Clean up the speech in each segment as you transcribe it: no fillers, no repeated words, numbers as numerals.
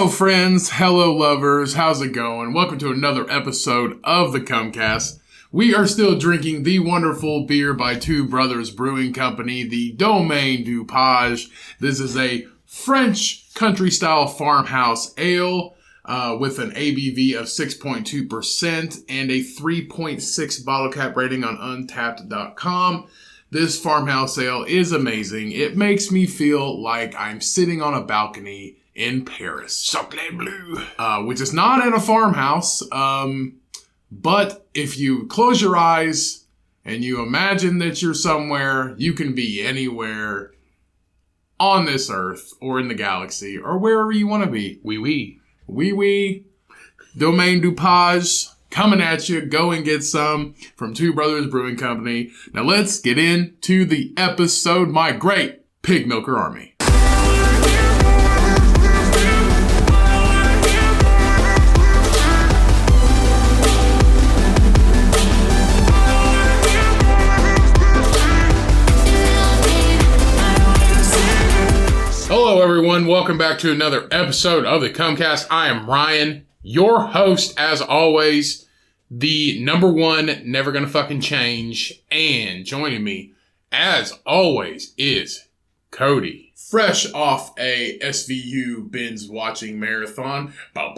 Hello friends, hello lovers, how's it going? Welcome to another episode of the Cumcast. We are still drinking the wonderful beer by Two Brothers Brewing Company, the Domaine DuPage. This is a French country-style farmhouse ale with an ABV of 6.2% and a 3.6 bottle cap rating on Untappd.com. This farmhouse ale is amazing. It makes me feel like I'm sitting on a balcony in Paris. Chocolat bleu. Which is not in a farmhouse. But if you close your eyes and you imagine that you're somewhere, you can be anywhere on this earth or in the galaxy or wherever you want to be. Oui. Domaine DuPage coming at you. Go and get some from Two Brothers Brewing Company. Now let's get into the episode, my great pig milker army. Hello everyone, welcome back to another episode of the Cumcast. I am Ryan, your host as always, the number one, never gonna fucking change, and joining me as always is Cody. Fresh off a SVU binge watching marathon. You're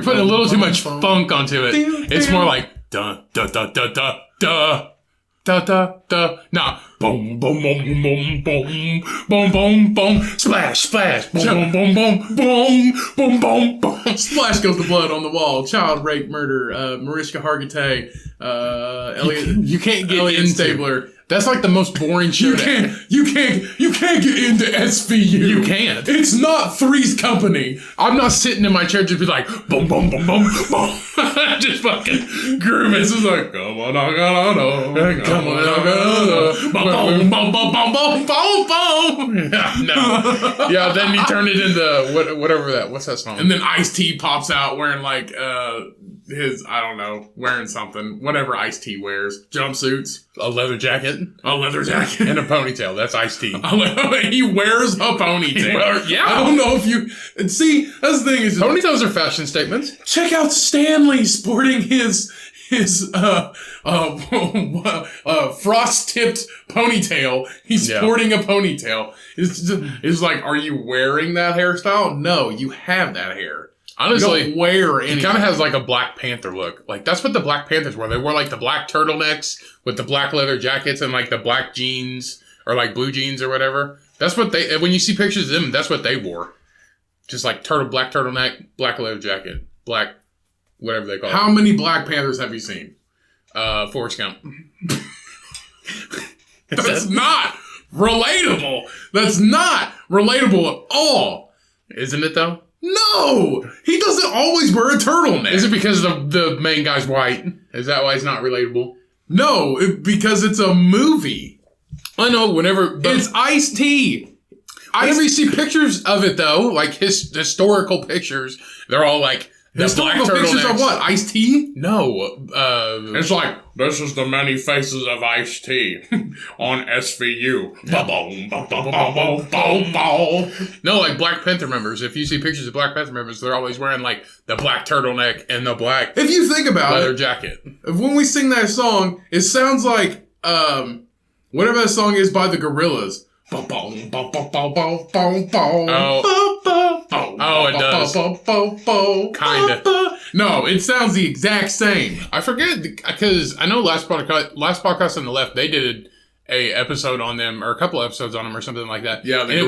putting a little too much funk onto it. It's more like duh, duh, duh, duh, duh, duh. Da da da. Nah. Boom boom boom boom boom boom boom boom. Splash splash. Boom boom boom boom boom boom boom. Splash goes the blood on the wall. Child rape murder. Mariska Hargitay. Elliot. You can't get Elliot into Stabler. That's like the most boring show. You can't get into SVU. You can't. It's not Three's Company. I'm not sitting in my chair just be like boom boom boom boom boom. Just fucking grooving. This is like come on, I gotta know. Come on, I gotta boom boom boom boom boom boom boom. No. Yeah. Then you turn it into whatever that. What's that song? And then Ice-T pops out wearing like his, I don't know, wearing something, whatever Ice-T wears. Jumpsuits. A leather jacket. A leather jacket. And a ponytail. That's Ice-T. He wears a ponytail. Yeah. I don't know if you... See, that's the thing is... Ponytails are fashion statements. Check out Stanley sporting his frost-tipped ponytail. He's sporting a ponytail. It's like, are you wearing that hairstyle? No, you have that hair. Honestly, you don't wear anything. He kind of has like a Black Panther look. Like, that's what the Black Panthers wore. They wore like the black turtlenecks with the black leather jackets and like the black jeans or like blue jeans or whatever. That's what they, when you see pictures of them, that's what they wore. Just like black turtleneck, black leather jacket, black, whatever they call it. How many Black Panthers have you seen? Forrest Gump. That's not relatable. That's not relatable at all. Isn't it though? No! He doesn't always wear a turtleneck. Is it because the main guy's white? Is that why it's not relatable? No, because it's a movie. I know, whenever... It's Ice-T. Whenever you see pictures of it, though, like historical pictures, they're all like... Historical pictures of what? Ice-T? No. It's like, this is the many faces of Ice-T on SVU. No, like Black Panther members. If you see pictures of Black Panther members, they're always wearing like the black turtleneck and the black if you think about leather jacket. When we sing that song, it sounds like whatever that song is by the Gorillaz. Oh, it does. Kinda. No, it sounds the exact same. I forget, because I know last podcast on the left, they did a episode on them, or a couple episodes on them, or something like that. Yeah, and it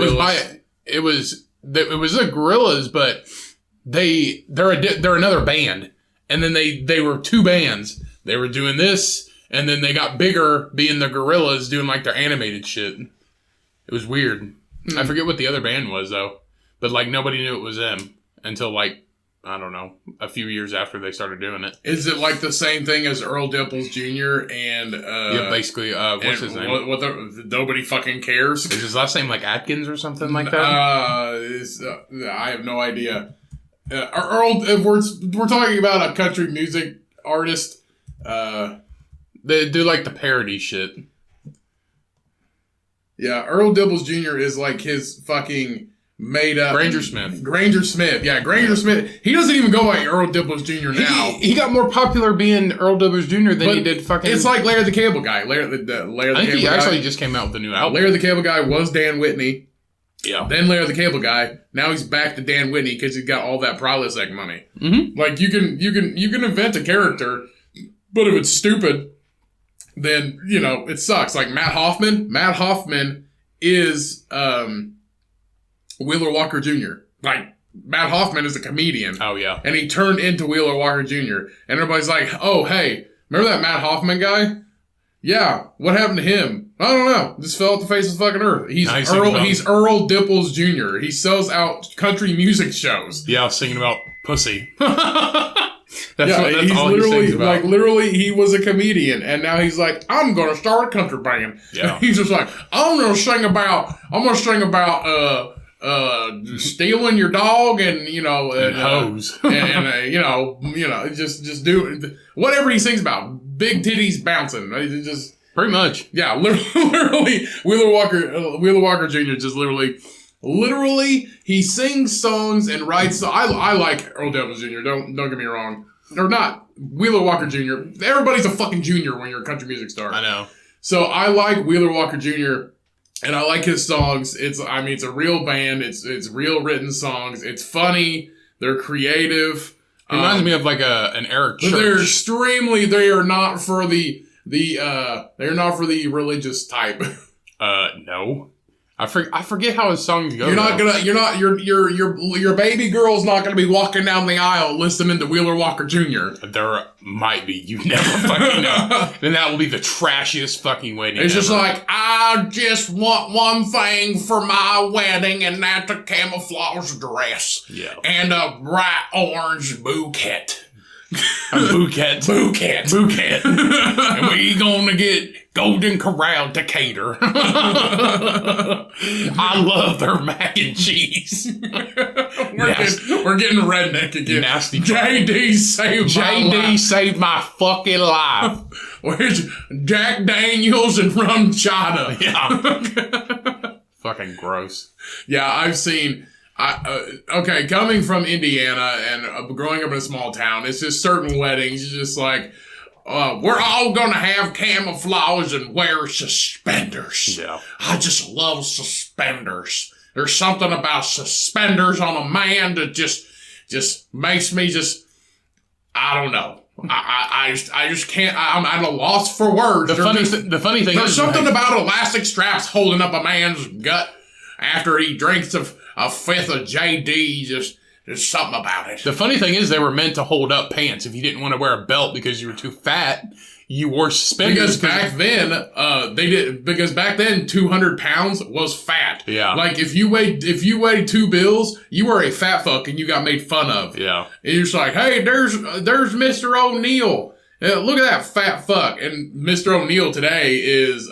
was the Gorillaz, but they're another band, and then they were two bands. They were doing this, and then they got bigger, being the Gorillaz, doing like their animated shit. It was weird. I forget what the other band was, though. But, like, nobody knew it was them until, like, I don't know, a few years after they started doing it. Is it, like, the same thing as Earl Dimples Jr. and... yeah, basically, what's his name? Nobody fucking cares? Is his last name, like, Atkins or something like that? I have no idea. Earl, we're talking about a country music artist. They do, like, the parody shit. Yeah, Earl Dibbles Jr. is like his fucking made up. Granger Smith. Yeah, Granger Smith. He doesn't even go by Earl Dibbles Jr. now. He got more popular being Earl Dibbles Jr. than he did fucking... It's like Larry the Cable Guy. Larry the Cable Guy. I think he actually just came out with a new album. Larry the Cable Guy was Dan Whitney. Yeah. Then Larry the Cable Guy. Now he's back to Dan Whitney because he's got all that Prilosec money. Mm-hmm. Like you can invent a character, but if it's stupid, then it sucks. Like Matt Hoffman. Matt Hoffman is Wheeler Walker Jr. Like Matt Hoffman is a comedian. Oh yeah. And he turned into Wheeler Walker Jr. And everybody's like, "Oh hey, remember that Matt Hoffman guy? Yeah, what happened to him? I don't know. Just fell off the face of the fucking earth. He's Earl Dipples Jr. He sells out country music shows. Yeah, singing about pussy. He's literally like he was a comedian, and now he's like, I'm gonna start a country band. Yeah. He's just like, I'm gonna sing about stealing your dog and hoes and just do whatever he sings about. Big titties bouncing. Just pretty much. Yeah, literally Wheeler Walker Jr. just literally he sings songs and writes. I like Earl Dibbles Jr. Don't get me wrong. Or not Wheeler Walker Jr. Everybody's a fucking junior when you're a country music star. I know. So I like Wheeler Walker Jr. and I like his songs. It's a real band. It's real written songs. It's funny. They're creative. It reminds me of like an Eric Church. They are not for the religious type. No. I forget how his songs go. Your baby girl's not gonna be walking down the aisle listening to Wheeler Walker Jr. There might be. You never fucking know. Then that will be the trashiest fucking wedding. It's just like, I just want one thing for my wedding, and that's a camouflage dress. Yeah. And a bright orange bouquet. A bouquet. And we gonna get Golden Corral Decatur. I love their mac and cheese. We're getting redneck again. Nasty. JD saved my fucking life. Where's Jack Daniels and Rum Chata? Yeah. Fucking gross. Yeah, I've seen... okay, coming from Indiana and growing up in a small town, it's just certain weddings, it's just like, we're all gonna have camouflage and wear suspenders. Yeah. I just love suspenders. There's something about suspenders on a man that just makes me I don't know. I just can't. I'm at a loss for words. The funny thing there's is something about elastic straps holding up a man's gut after he drinks a fifth of JD. There's something about it. The funny thing is they were meant to hold up pants. If you didn't want to wear a belt because you were too fat, you wore suspenders. Because back then 200 pounds was fat. Yeah. Like if you weighed 2 bills, you were a fat fuck and you got made fun of. Yeah. And you're just like, hey, there's Mr. O'Neill. Look at that fat fuck. And Mr. O'Neill today is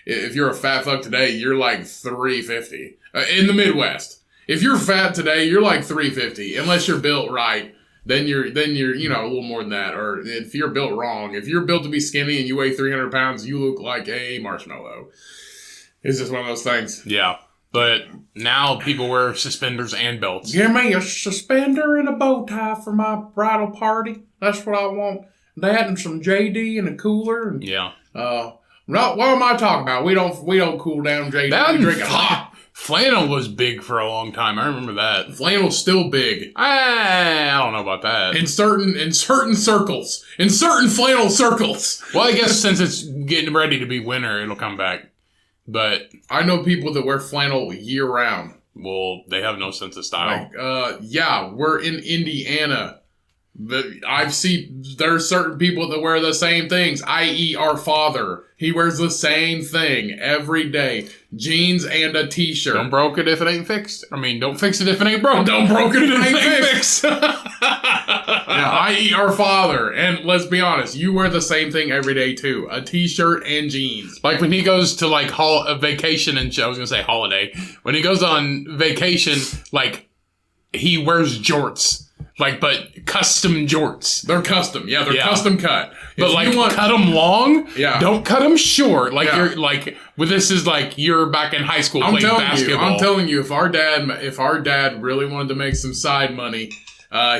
if you're a fat fuck today, you're like 350 in the Midwest. If you're fat today, you're like 350 unless you're built right. Then you're a little more than that. Or if you're built wrong, if you're built to be skinny and you weigh 300 pounds, you look like a marshmallow. It's just one of those things. Yeah. But now people wear suspenders and belts. Give me a suspender and a bow tie for my bridal party. That's what I want. That and some JD and a cooler. And, yeah. What am I talking about? We don't cool down JD. That we drink it hot. Flannel was big for a long time. I remember that. Flannel's still big. I don't know about that. In certain circles. In certain flannel circles. Well, I guess since it's getting ready to be winter, it'll come back. But I know people that wear flannel year round. Well, they have no sense of style. Yeah, we're in Indiana. There's certain people that wear the same things, i.e. our father. He wears the same thing every day. Jeans and a t-shirt. Don't broke it if it ain't fixed. I mean, don't fix it if it ain't broke. Don't broke it if it ain't fixed. Yeah, i.e. our father. And let's be honest, you wear the same thing every day too. A t-shirt and jeans. Like when he goes to like a vacation and I was going to say holiday. When he goes on vacation, like he wears jorts. Like, but custom jorts. They're custom. Yeah, they're custom cut. But like, cut them long. Yeah. Don't cut them short. Like you're like, well, this is like you're back in high school playing basketball. I'm telling you, if our dad really wanted to make some side money,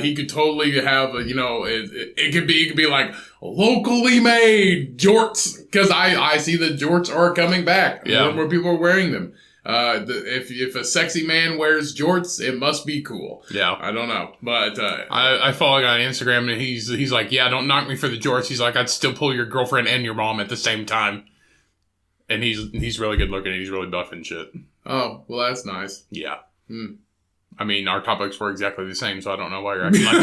he could totally have it could be like locally made jorts, because I see the jorts are coming back. More and more people are wearing them. If a sexy man wears jorts, it must be cool. Yeah, I don't know, but I follow a guy on Instagram, and he's like, yeah, don't knock me for the jorts. He's like, I'd still pull your girlfriend and your mom at the same time. And he's really good looking, and he's really buff and shit. Oh, well, that's nice. Yeah. I mean, our topics were exactly the same, so I don't know why you're acting like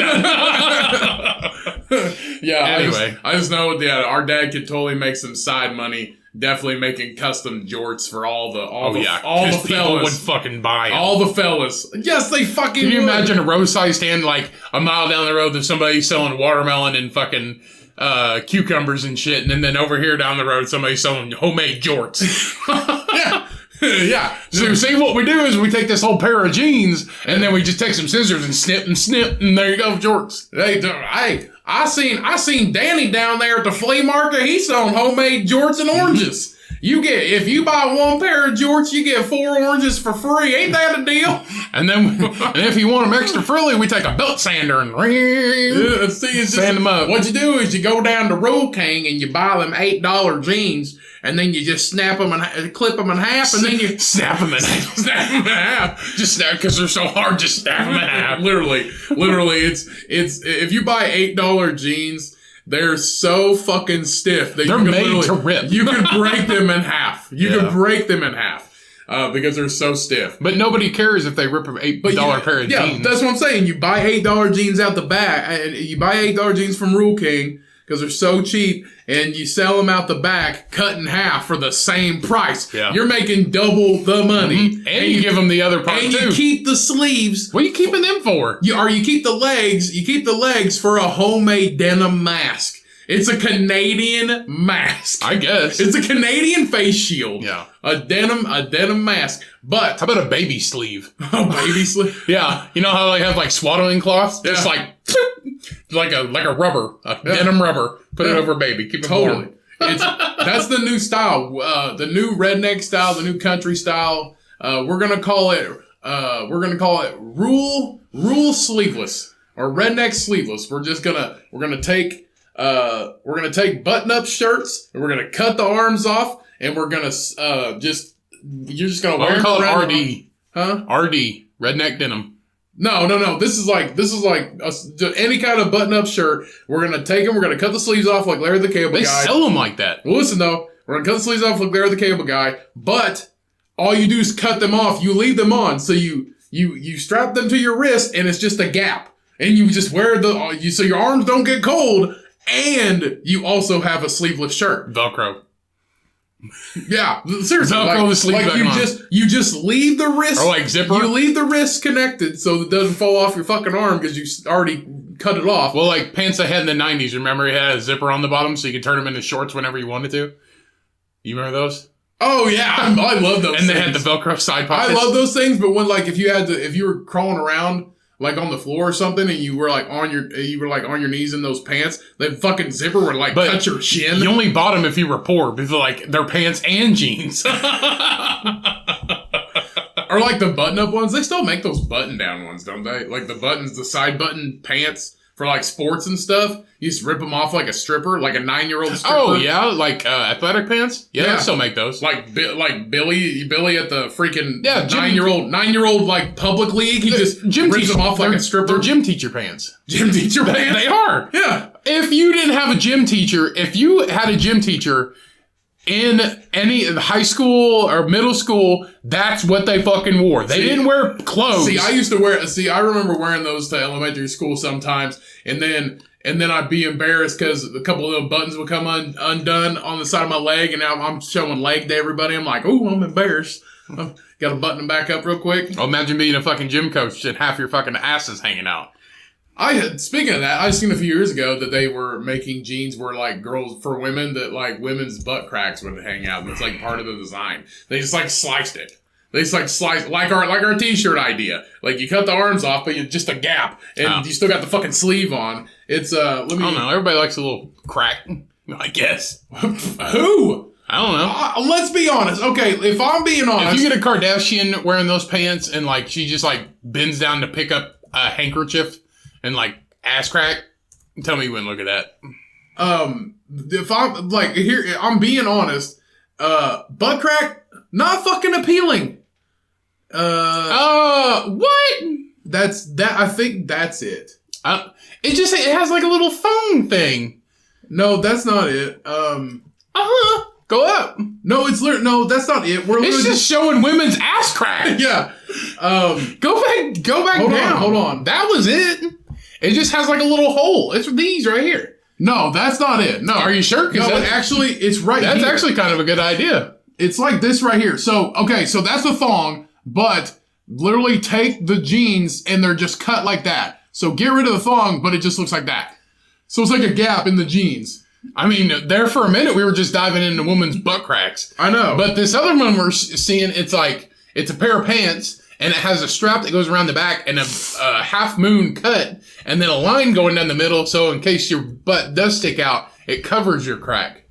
that. Yeah. Anyway, I just know that our dad could totally make some side money. Definitely making custom jorts for all the fellas. People would fucking buy them. All the fellas. Yes, they fucking Can you would. imagine a roadside stand like a mile down the road of somebody selling watermelon and fucking cucumbers and shit, and then over here down the road somebody selling homemade jorts. Yeah. Yeah. So see, what we do is we take this whole pair of jeans and then we just take some scissors and snip, and there you go, jorts. Hey, I seen Danny down there at the flea market. He's selling homemade jorts and oranges. If you buy one pair of jorts, you get 4 oranges for free. Ain't that a deal? And if you want them extra frilly, we take a belt sander and sand them up. What you do is you go down to Roll King and you buy them $8 jeans, and then you just snap them and clip them in half, and then you snap them in half. Snap them in half. Just snap, because they're so hard. Just snap them in half. Literally, it's if you buy $8 jeans, they're so fucking stiff that they're made to rip. You can break them in half. You can break them in half. Because they're so stiff. But nobody cares if they rip an $8 pair of jeans. Yeah, that's what I'm saying. You buy $8 jeans out the back, and you buy $8 jeans from Rule King because they're so cheap, and you sell them out the back, cut in half for the same price. Yeah. You're making double the money. Mm-hmm. And you give them the other part, and too. And you keep the sleeves. What are you keeping them for? You keep the legs. You keep the legs for a homemade denim mask. It's a Canadian mask. I guess. It's a Canadian face shield. Yeah. A denim mask. But how about a baby sleeve? A baby sleeve? Yeah. You know how they have like swaddling cloths? Yeah. Just like a rubber. Denim rubber. Put it over a baby. Keep it warm. That's the new style. The new redneck style, the new country style. We're gonna call it rule sleeveless or redneck sleeveless. We're gonna take button-up shirts, and we're gonna cut the arms off, and we're gonna you're just gonna wear them. Call it RD. Huh? RD. Redneck denim. No. This is like any kind of button-up shirt. We're gonna take them. We're gonna cut the sleeves off like Larry the Cable Guy. They sell them like that. Well, listen though, we're gonna cut the sleeves off like Larry the Cable Guy, but all you do is cut them off. You leave them on, so you strap them to your wrist, and it's just a gap, and you just wear so your arms don't get cold. And you also have a sleeveless shirt. Velcro. Yeah, seriously. Velcro the sleeve back on. You just leave the wrist. Or like zipper. You leave the wrist connected so it doesn't fall off your fucking arm because you already cut it off. Well, like pants I had in the 90s. Remember, it had a zipper on the bottom so you could turn them into shorts whenever you wanted to? You remember those? Oh yeah, I love those. And they had the Velcro side pockets. I love those things, but when if you were crawling around like on the floor or something, and you were like on your knees in those pants, the fucking zipper would cut your shin. You only bought them if you were poor, because they're pants and jeans. Or like the button-up ones. They still make those button-down ones, don't they? Like the side button pants for like sports and stuff. You just rip them off like a stripper, like a 9-year-old stripper. Oh yeah, like athletic pants. Yeah, they still make those. Like Billy at the freaking 9-year-old like public league. He just rips them off like a stripper. They're gym teacher pants. Gym teacher pants. They are. Yeah. If you didn't have a gym teacher, if you had a gym teacher in any high school or middle school, that's what they fucking wore. They didn't wear clothes. I remember wearing those to elementary school sometimes, and then I'd be embarrassed because a couple of little buttons would come undone on the side of my leg, and now I'm showing leg to everybody. I'm like, ooh, I'm embarrassed. Got to button them back up real quick. Oh, imagine being a fucking gym coach and half your fucking ass is hanging out. Speaking of that, I seen a few years ago that they were making jeans where like girls for women that like women's butt cracks would hang out, and it's like part of the design. They just like sliced it. It's like slice like our t-shirt idea. Like you cut the arms off, but it's just a gap, and you still got the fucking sleeve on. It's I don't know. Everybody likes a little crack, I guess. Who? I don't know. Let's be honest. Okay, if I'm being honest, if you get a Kardashian wearing those pants and like she just like bends down to pick up a handkerchief and like ass crack, tell me you wouldn't look at that. If I'm like here, I'm being honest. Butt crack, not fucking appealing. What? That's that. I think that's it. It has like a little phone thing. No, that's not it. Go up. No, no, that's not it. It's just showing women's ass crack. Yeah. Go back down. Hold on. That was it. It just has like a little hole. It's these right here. No, that's not it. No. Are you sure? No, actually, it's right here. That's actually kind of a good idea. It's like this right here. So, okay, so that's the thong, but literally take the jeans and they're just cut like that. So get rid of the thong, but it just looks like that. So it's like a gap in the jeans. I mean, there for a minute, we were just diving into women's butt cracks. I know. But this other one we're seeing, it's a pair of pants, and it has a strap that goes around the back and a half moon cut, and then a line going down the middle, so in case your butt does stick out, it covers your crack.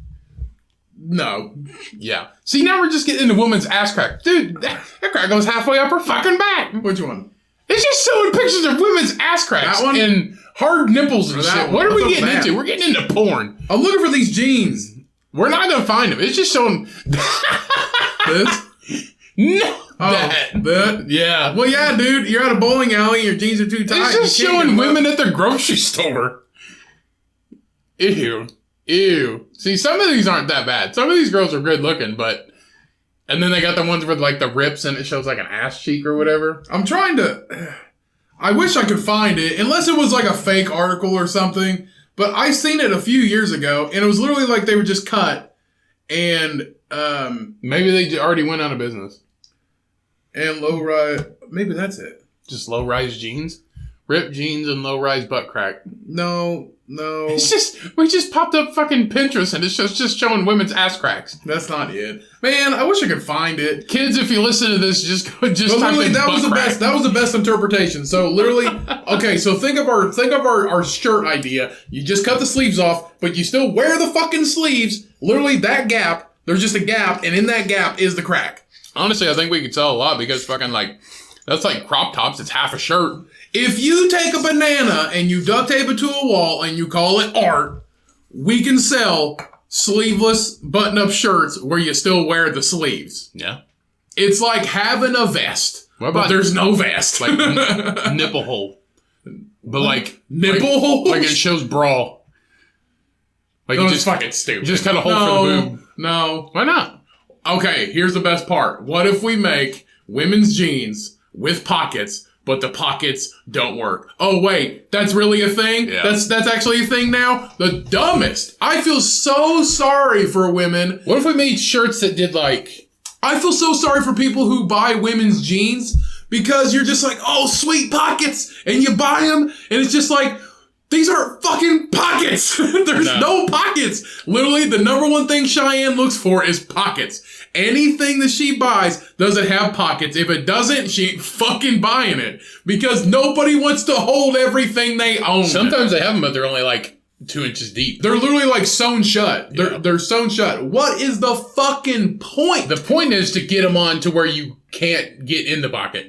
No. Yeah. See, now we're just getting into women's ass crack. Dude, that crack goes halfway up her fucking back. Which one? It's just showing pictures of women's ass cracks. That one? And hard nipples and shit. What are we getting into? We're getting into porn. I'm looking for these jeans. We're not going to find them. It's just showing... This? No. That? Yeah. Well, yeah, dude. You're at a bowling alley and your jeans are too tight. It's just showing women at the grocery store. Ew. See, some of these aren't that bad. Some of these girls are good looking, but... And then they got the ones with like the rips and it shows like an ass cheek or whatever. I'm trying to... I wish I could find it, unless it was like a fake article or something. But I seen it a few years ago, and it was literally like they were just cut, and maybe they already went out of business. And low rise, maybe that's it. Just low rise jeans, ripped jeans, and low rise butt crack. No. It's just we just popped up fucking Pinterest, and it's just showing women's ass cracks. That's not it, man. I wish I could find it. Kids, if you listen to this, just type in that was the crack. best. That was the best interpretation. So literally, okay. So think of our shirt idea. You just cut the sleeves off, but you still wear the fucking sleeves. Literally, that gap. There's just a gap, and in that gap is the crack. Honestly, I think we could sell a lot because fucking like that's like crop tops. It's half a shirt. If you take a banana and you duct tape it to a wall and you call it art, we can sell sleeveless button-up shirts where you still wear the sleeves. Yeah. It's like having a vest, but there's no vest. Like nipple hole. But like... Nipple hole? Like it shows bra. Like no, it's fucking stupid. You just cut a hole for the boob. No. Why not? Okay, here's the best part. What if we make women's jeans with pockets, but the pockets don't work? Oh, wait, that's really a thing? Yeah. That's actually a thing now? The dumbest. I feel so sorry for women. What if we made shirts that did like... I feel so sorry for people who buy women's jeans because you're just like, oh, sweet pockets. And you buy them and it's just like, these are fucking pockets. There's no pockets. Literally, the number one thing Shyanne looks for is pockets. Anything that she buys doesn't have pockets. If it doesn't, she ain't fucking buying it. Because nobody wants to hold everything they own. Sometimes they have them, but they're only like 2 inches deep. They're literally like sewn shut. Yeah. They're sewn shut. What is the fucking point? The point is to get them on to where you can't get in the pocket.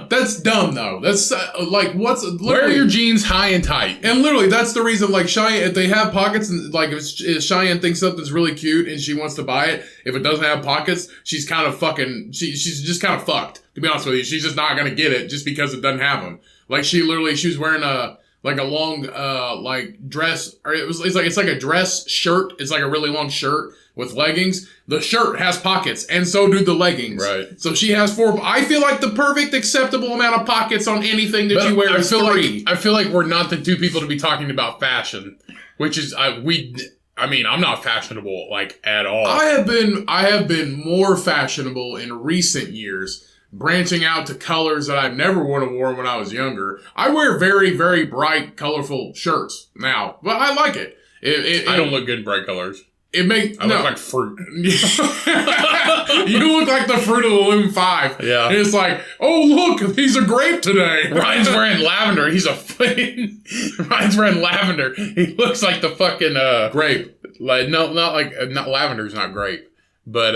That's dumb, though. That's like, wear your jeans high and tight. And literally, that's the reason, like, Shyanne, if they have pockets, and like, if Shyanne thinks something's really cute and she wants to buy it, if it doesn't have pockets, she's kind of fucking, she's just kind of fucked, to be honest with you. She's just not gonna get it just because it doesn't have them. Like, she was wearing a long, like, dress, or it's like a dress shirt. It's like a really long shirt with leggings. The shirt has pockets, and so do the leggings. Right. So she has 4. I feel like the perfect acceptable amount of pockets on anything that you wear is 3. I feel like we're not the two people to be talking about fashion, which is, I mean, I'm not fashionable, like, at all. I have been more fashionable in recent years, branching out to colors that I've never worn when I was younger. I wear very, very bright, colorful shirts now, but I like it. I don't look good in bright colors. it makes I look like fruit. You look like the Fruit of the Loom 5. Yeah. And it's like, oh, look, he's a grape today. Ryan's wearing lavender. Ryan's wearing lavender. He looks like the fucking grape. Like not lavender's not grape. But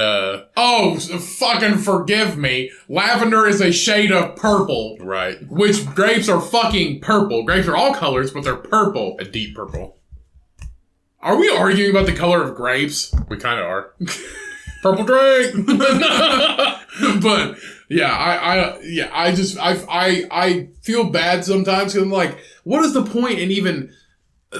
oh, fucking forgive me. Lavender is a shade of purple. Right. Which grapes are fucking purple. Grapes are all colors, but they're purple. A deep purple. Are we arguing about the color of grapes? We kind of are. Purple grape. But yeah, I feel bad sometimes because I'm like, what is the point in even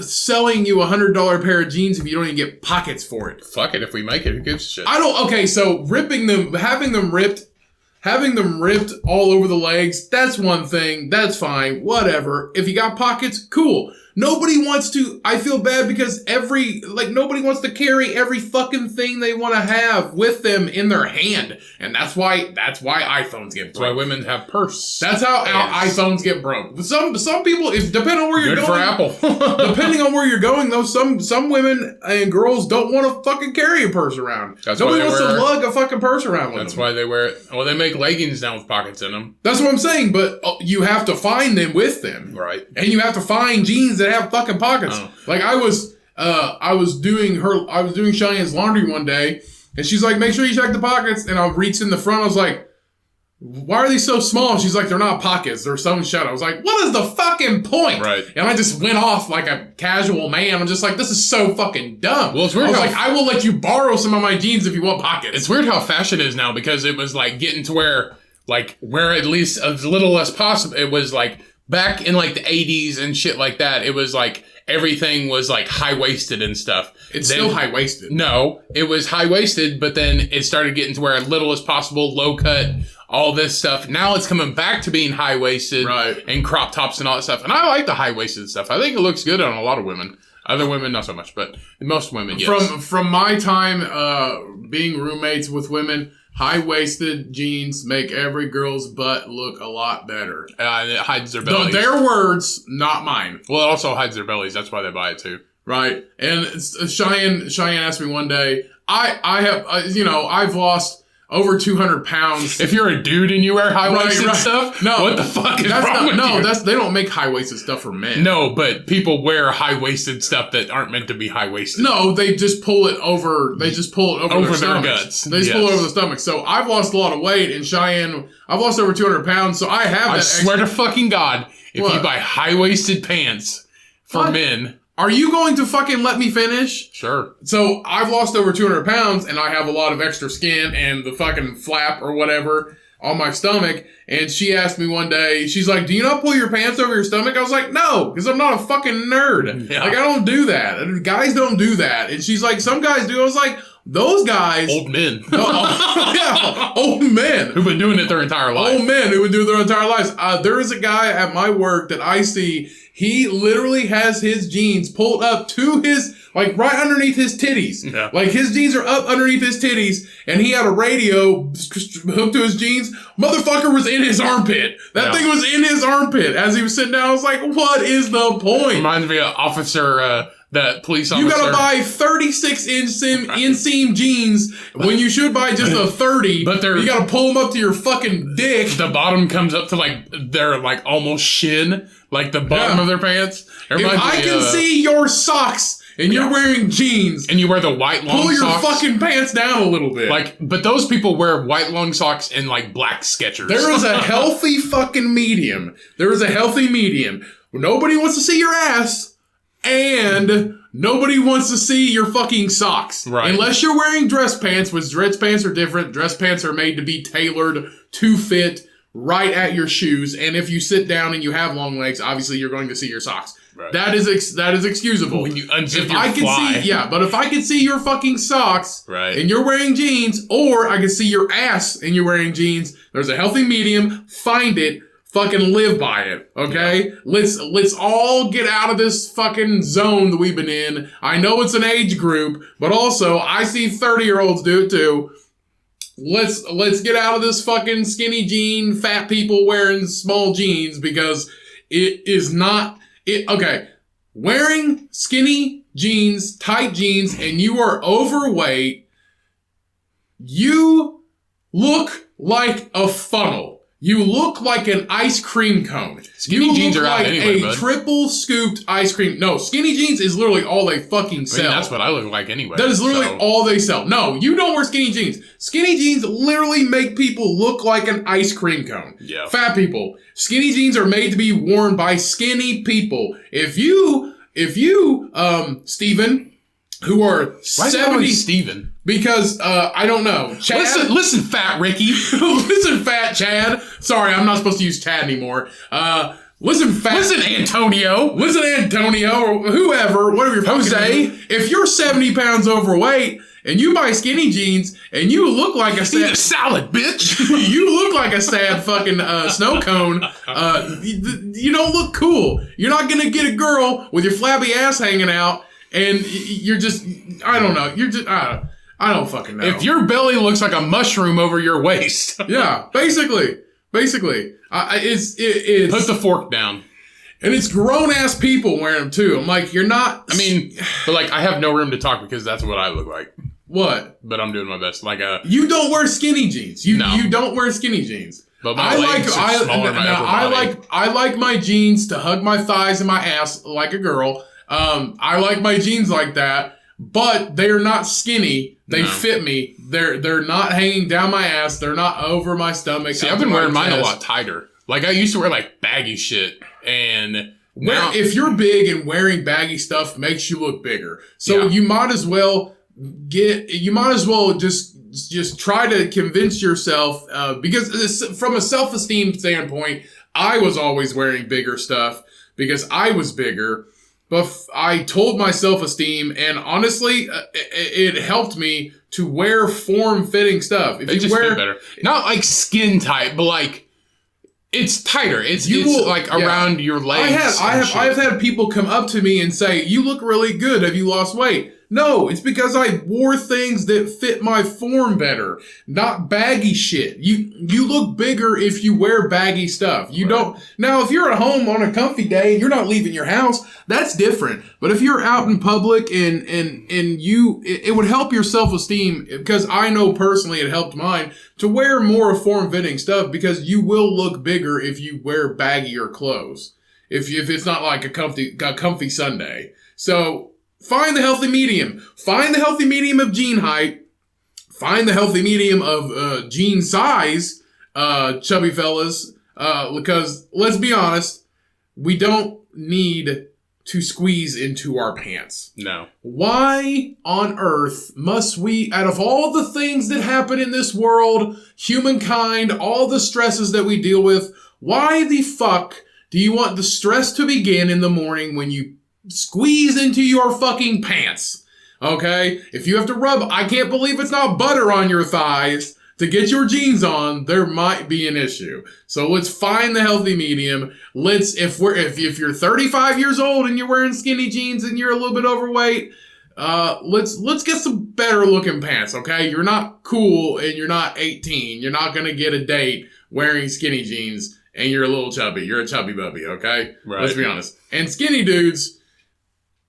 selling you $100 pair of jeans if you don't even get pockets for it? Fuck it, if we make it, who gives a shit? Okay, so having them ripped all over the legs, that's one thing. That's fine. Whatever. If you got pockets, cool. Nobody wants to, I feel bad because nobody wants to carry every fucking thing they want to have with them in their hand. And that's why iPhones get broke. That's why women have purse. That's how iPhones get broke. Some people, depending on where you're going. Good for Apple. Depending on where you're going, though, some women and girls don't want to fucking carry a purse around. Nobody wants to lug a fucking purse around with them. That's why they wear it. Well, they make leggings now with pockets in them. That's what I'm saying, but you have to find them with them. Right. And you have to find jeans that have fucking pockets. Oh. Like I was doing Cheyenne's laundry one day, and she's like, make sure you check the pockets. And I reached in the front. I was like, why are these so small? She's like, they're not pockets. They're sewn shut. I was like, what is the fucking point? Right. And I just went off like a casual man. I'm just like, this is so fucking dumb. Well, it's weird. I will let you borrow some of my jeans if you want pockets. It's weird how fashion is now because it was like getting to where at least a little less possible. It was like back in like the 80s and shit like that. It was like everything was like high-waisted and stuff. It's still high-waisted. No, it was high-waisted, but then it started getting to where a little as possible, low-cut, all this stuff. Now it's coming back to being high-waisted, right, and crop tops and all that stuff. And I like the high-waisted stuff. I think it looks good on a lot of women. Other women, not so much, but most women, yes. From my time being roommates with women, high-waisted jeans make every girl's butt look a lot better. It hides their bellies. Their words, not mine. Well, it also hides their bellies. That's why they buy it too. Right. And Shyanne asked me one day, I've lost over 200 pounds. If you're a dude and you wear high-waisted stuff, no, what the fuck is wrong with you? They don't make high-waisted stuff for men. No, but people wear high-waisted stuff that aren't meant to be high-waisted. No, they just pull it over. They just pull it over their guts. They just pull it over the stomach. So I've lost a lot of weight, and Shyanne, I've lost over 200 pounds. So I have that. I swear to fucking God, if you buy high-waisted pants for men. Are you going to fucking let me finish? Sure. So I've lost over 200 pounds and I have a lot of extra skin and the fucking flap or whatever on my stomach. And she asked me one day, she's like, do you not pull your pants over your stomach? I was like, no, because I'm not a fucking nerd. Yeah. Like, I don't do that. Guys don't do that. And she's like, some guys do. I was like, those guys. Old men. Yeah, old men. Who've been doing it their entire life. Old men who would do it their entire lives. There is a guy at my work that I see. He literally has his jeans pulled up to his, like, right underneath his titties. Yeah. Like, his jeans are up underneath his titties, and he had a radio hooked to his jeans. Motherfucker was in his armpit. That thing was in his armpit as he was sitting down. I was like, what is the point? Reminds me of that police officer. You gotta buy 36 inseam jeans when you should buy just a 30. But you gotta pull them up to your fucking dick. The bottom comes up to like their like almost shin, like the bottom of their pants. If I can see your socks and you're wearing jeans and you wear the white long pull your socks, fucking pants down a little bit. Like, but those people wear white long socks and like black Skechers. There is a healthy fucking medium. There is a healthy medium. Nobody wants to see your ass. And nobody wants to see your fucking socks. Right. Unless you're wearing dress pants, which dress pants are different. Dress pants are made to be tailored to fit right at your shoes. And if you sit down and you have long legs, obviously you're going to see your socks. Right. That is excusable. When you unzip your fly. But if I can see your fucking socks and you're wearing jeans, or I can see your ass and you're wearing jeans, there's a healthy medium. Find it. Fucking live by it, okay? Yeah. Let's all get out of this fucking zone that we've been in. I know it's an age group, but also I see 30-year-olds do it too. Let's get out of this fucking skinny jean, fat people wearing small jeans because it is not it. Okay, wearing skinny jeans, tight jeans, and you are overweight, you look like a funnel. You look like an ice cream cone. Skinny jeans are out like anyway, a bud. triple scooped ice cream. No, skinny jeans is literally all they fucking sell. I mean, that's what I look like anyway. That is literally all they sell. No, you don't wear skinny jeans. Skinny jeans literally make people look like an ice cream cone. Yeah. Fat people. Skinny jeans are made to be worn by skinny people. If you, Steven, who are Why 70... Steven? Because, I don't know. Chad? Listen, fat Ricky. Listen, fat Chad. Sorry, I'm not supposed to use Chad anymore. Listen, Antonio. Listen, Antonio, or whoever, whatever your Jose. If you're 70 pounds overweight and you buy skinny jeans and you look like a Eat a salad, bitch. you look like a sad fucking snow cone. You don't look cool. You're not gonna get a girl with your flabby ass hanging out, and you're just, I don't know. You're just, I don't fucking know. If your belly looks like a mushroom over your waist. Yeah, basically. It's Put the fork down. And it's grown-ass people wearing them, too. I'm like, you're not... I mean, but like, I have no room to talk because that's what I look like. What? But I'm doing my best. Like, you don't wear skinny jeans. You No. you don't wear skinny jeans. But my legs are smaller than my upper body. I like my jeans to hug my thighs and my ass like a girl. I like my jeans like that, but they're not skinny. They fit me. They're not hanging down my ass. They're not over my stomach. See, I've been wearing mine a lot tighter. Like, I used to wear, like, baggy shit, and now... If you're big and wearing baggy stuff makes you look bigger. So you might as well just try to convince yourself, because from a self-esteem standpoint, I was always wearing bigger stuff because I was bigger. But I told my self-esteem, and honestly, it helped me to wear form-fitting stuff. If it you just wear fit better. Not like skin tight, but like it's tighter. It's like around your legs. I've had people come up to me and say, "You look really good. Have you lost weight?" No, it's because I wore things that fit my form better, not baggy shit. You look bigger if you wear baggy stuff. You don't. Now, if you're at home on a comfy day and you're not leaving your house, that's different. But if you're out in public and it would help your self-esteem, because I know personally it helped mine, to wear more form-fitting stuff, because you will look bigger if you wear baggier clothes. If it's not like a comfy Sunday. So, find the healthy medium. Find the healthy medium of jean height. Find the healthy medium of jean size, chubby fellas. Because, let's be honest, we don't need to squeeze into our pants. No. Why on earth must we, out of all the things that happen in this world, humankind, all the stresses that we deal with, why the fuck do you want the stress to begin in the morning when you squeeze into your fucking pants? Okay? If you have to rub, I can't believe it's not butter on your thighs to get your jeans on, there might be an issue. So let's find the healthy medium. If you're 35 years old and you're wearing skinny jeans and you're a little bit overweight, let's get some better looking pants, okay? You're not cool and you're not 18. You're not gonna get a date wearing skinny jeans and you're a little chubby. You're a chubby bubby, okay? Right. Let's be honest. And skinny dudes,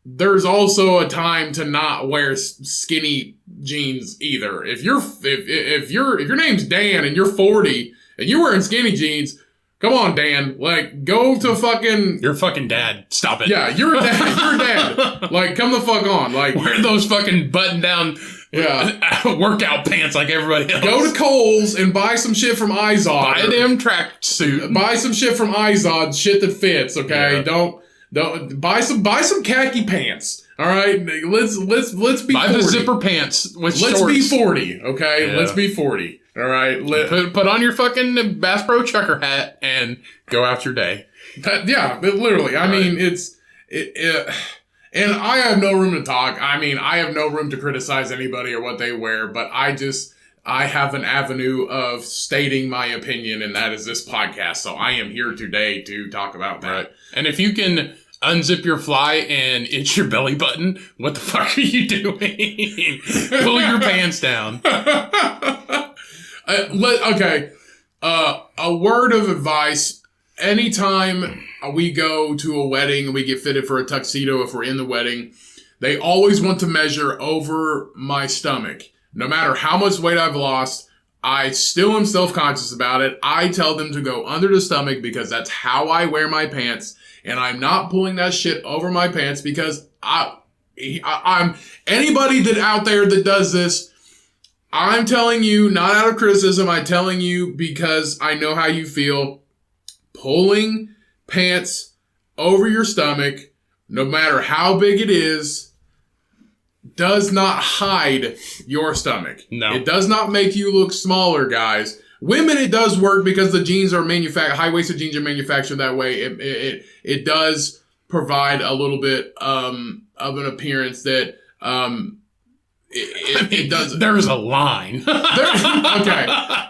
there's also a time to not wear skinny jeans either. If your name's Dan and you're 40 and you're wearing skinny jeans, come on, Dan. Like, go to fucking... You're fucking dad. Stop it. Yeah, you're a dad. You're a dad. Like, come the fuck on. Like, wear those fucking button-down workout pants like everybody else. Go to Kohl's and buy some shit from Izod. Buy a damn tracksuit. Buy some shit from Izod, shit that fits, okay? Yeah. Don't buy some khaki pants. All right, let's be buy 40. the zipper pants with shorts. Let's be 40, okay? Yeah. Let's be 40. All right, put on your fucking Bass Pro trucker hat and go out your day. Literally. I mean, and I have no room to talk. I mean, I have no room to criticize anybody or what they wear, but I have an avenue of stating my opinion, and that is this podcast. So I am here today to talk about that. Right. And if you can unzip your fly and itch your belly button, what the fuck are you doing? Pull your pants down. Okay. A word of advice. Anytime we go to a wedding and we get fitted for a tuxedo, if we're in the wedding, They always want to measure over my stomach. No matter how much weight I've lost, I still am self-conscious about it. I tell them to go under the stomach because that's how I wear my pants. And I'm not pulling that shit over my pants because I'm anybody that out there that does this, I'm telling you, not out of criticism, I'm telling you because I know how you feel. Pulling pants over your stomach, no matter how big it is, does not hide your stomach. No. It does not make you look smaller, guys. Women, it does work because the jeans are high-waisted jeans are manufactured that way. It does provide a little bit of an appearance that it does. There's a line. Okay.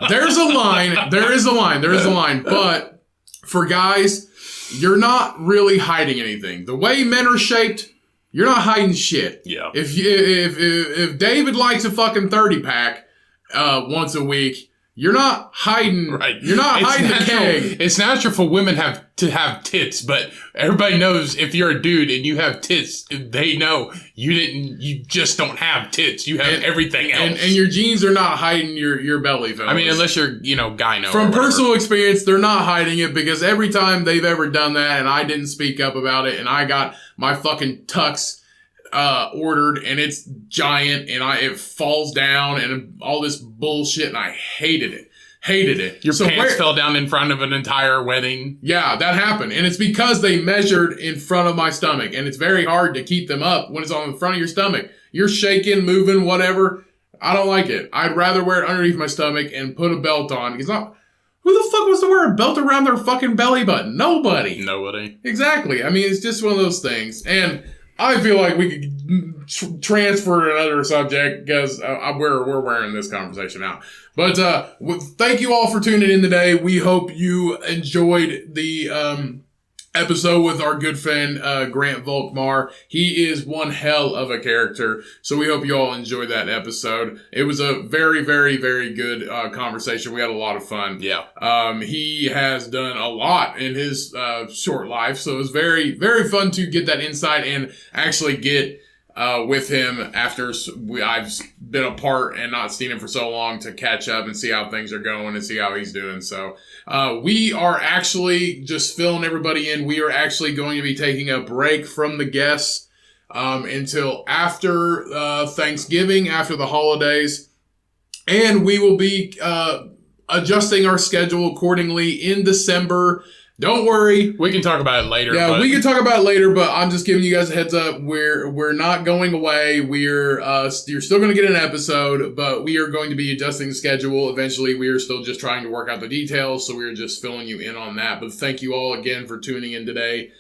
There's a line. There is a line. But for guys, you're not really hiding anything. The way men are shaped, you're not hiding shit. Yeah. If David likes a fucking 30-pack once a week, you're not hiding. Right. You're not hiding the keg. It's natural for women to have tits, but everybody knows if you're a dude and you have tits, they know you just don't have tits. You have everything else. And your jeans are not hiding your belly, fellas. I mean, unless you're, gyno. From personal experience, they're not hiding it because every time they've ever done that and I didn't speak up about it and I got my fucking tux ordered and it's giant and it falls down and all this bullshit and I hated it. Your pants fell down in front of an entire wedding. Yeah, that happened. And it's because they measured in front of my stomach and it's very hard to keep them up when it's on the front of your stomach. You're shaking, moving, whatever. I don't like it. I'd rather wear it underneath my stomach and put a belt on. Who the fuck wants to wear a belt around their fucking belly button? Nobody. Exactly. I mean, it's just one of those things. And I feel like we could transfer to another subject because we're wearing this conversation out. But thank you all for tuning in today. We hope you enjoyed the episode with our good friend Grant Volkmar. He is one hell of a character. So we hope you all enjoyed that episode. It was a very, very, very good conversation. We had a lot of fun. Yeah. He has done a lot in his short life. So it was very, very fun to get that insight and actually get with him after I've been apart and not seen him for so long to catch up and see how things are going and see how he's doing. So we are actually just filling everybody in. We are actually going to be taking a break from the guests until after Thanksgiving, after the holidays. And we will be adjusting our schedule accordingly in December. Don't worry. We can talk about it later. Yeah, we can talk about it later, but I'm just giving you guys a heads up. We're not going away. You're still going to get an episode, but we are going to be adjusting the schedule. Eventually, we are still just trying to work out the details, so we're just filling you in on that. But thank you all again for tuning in today.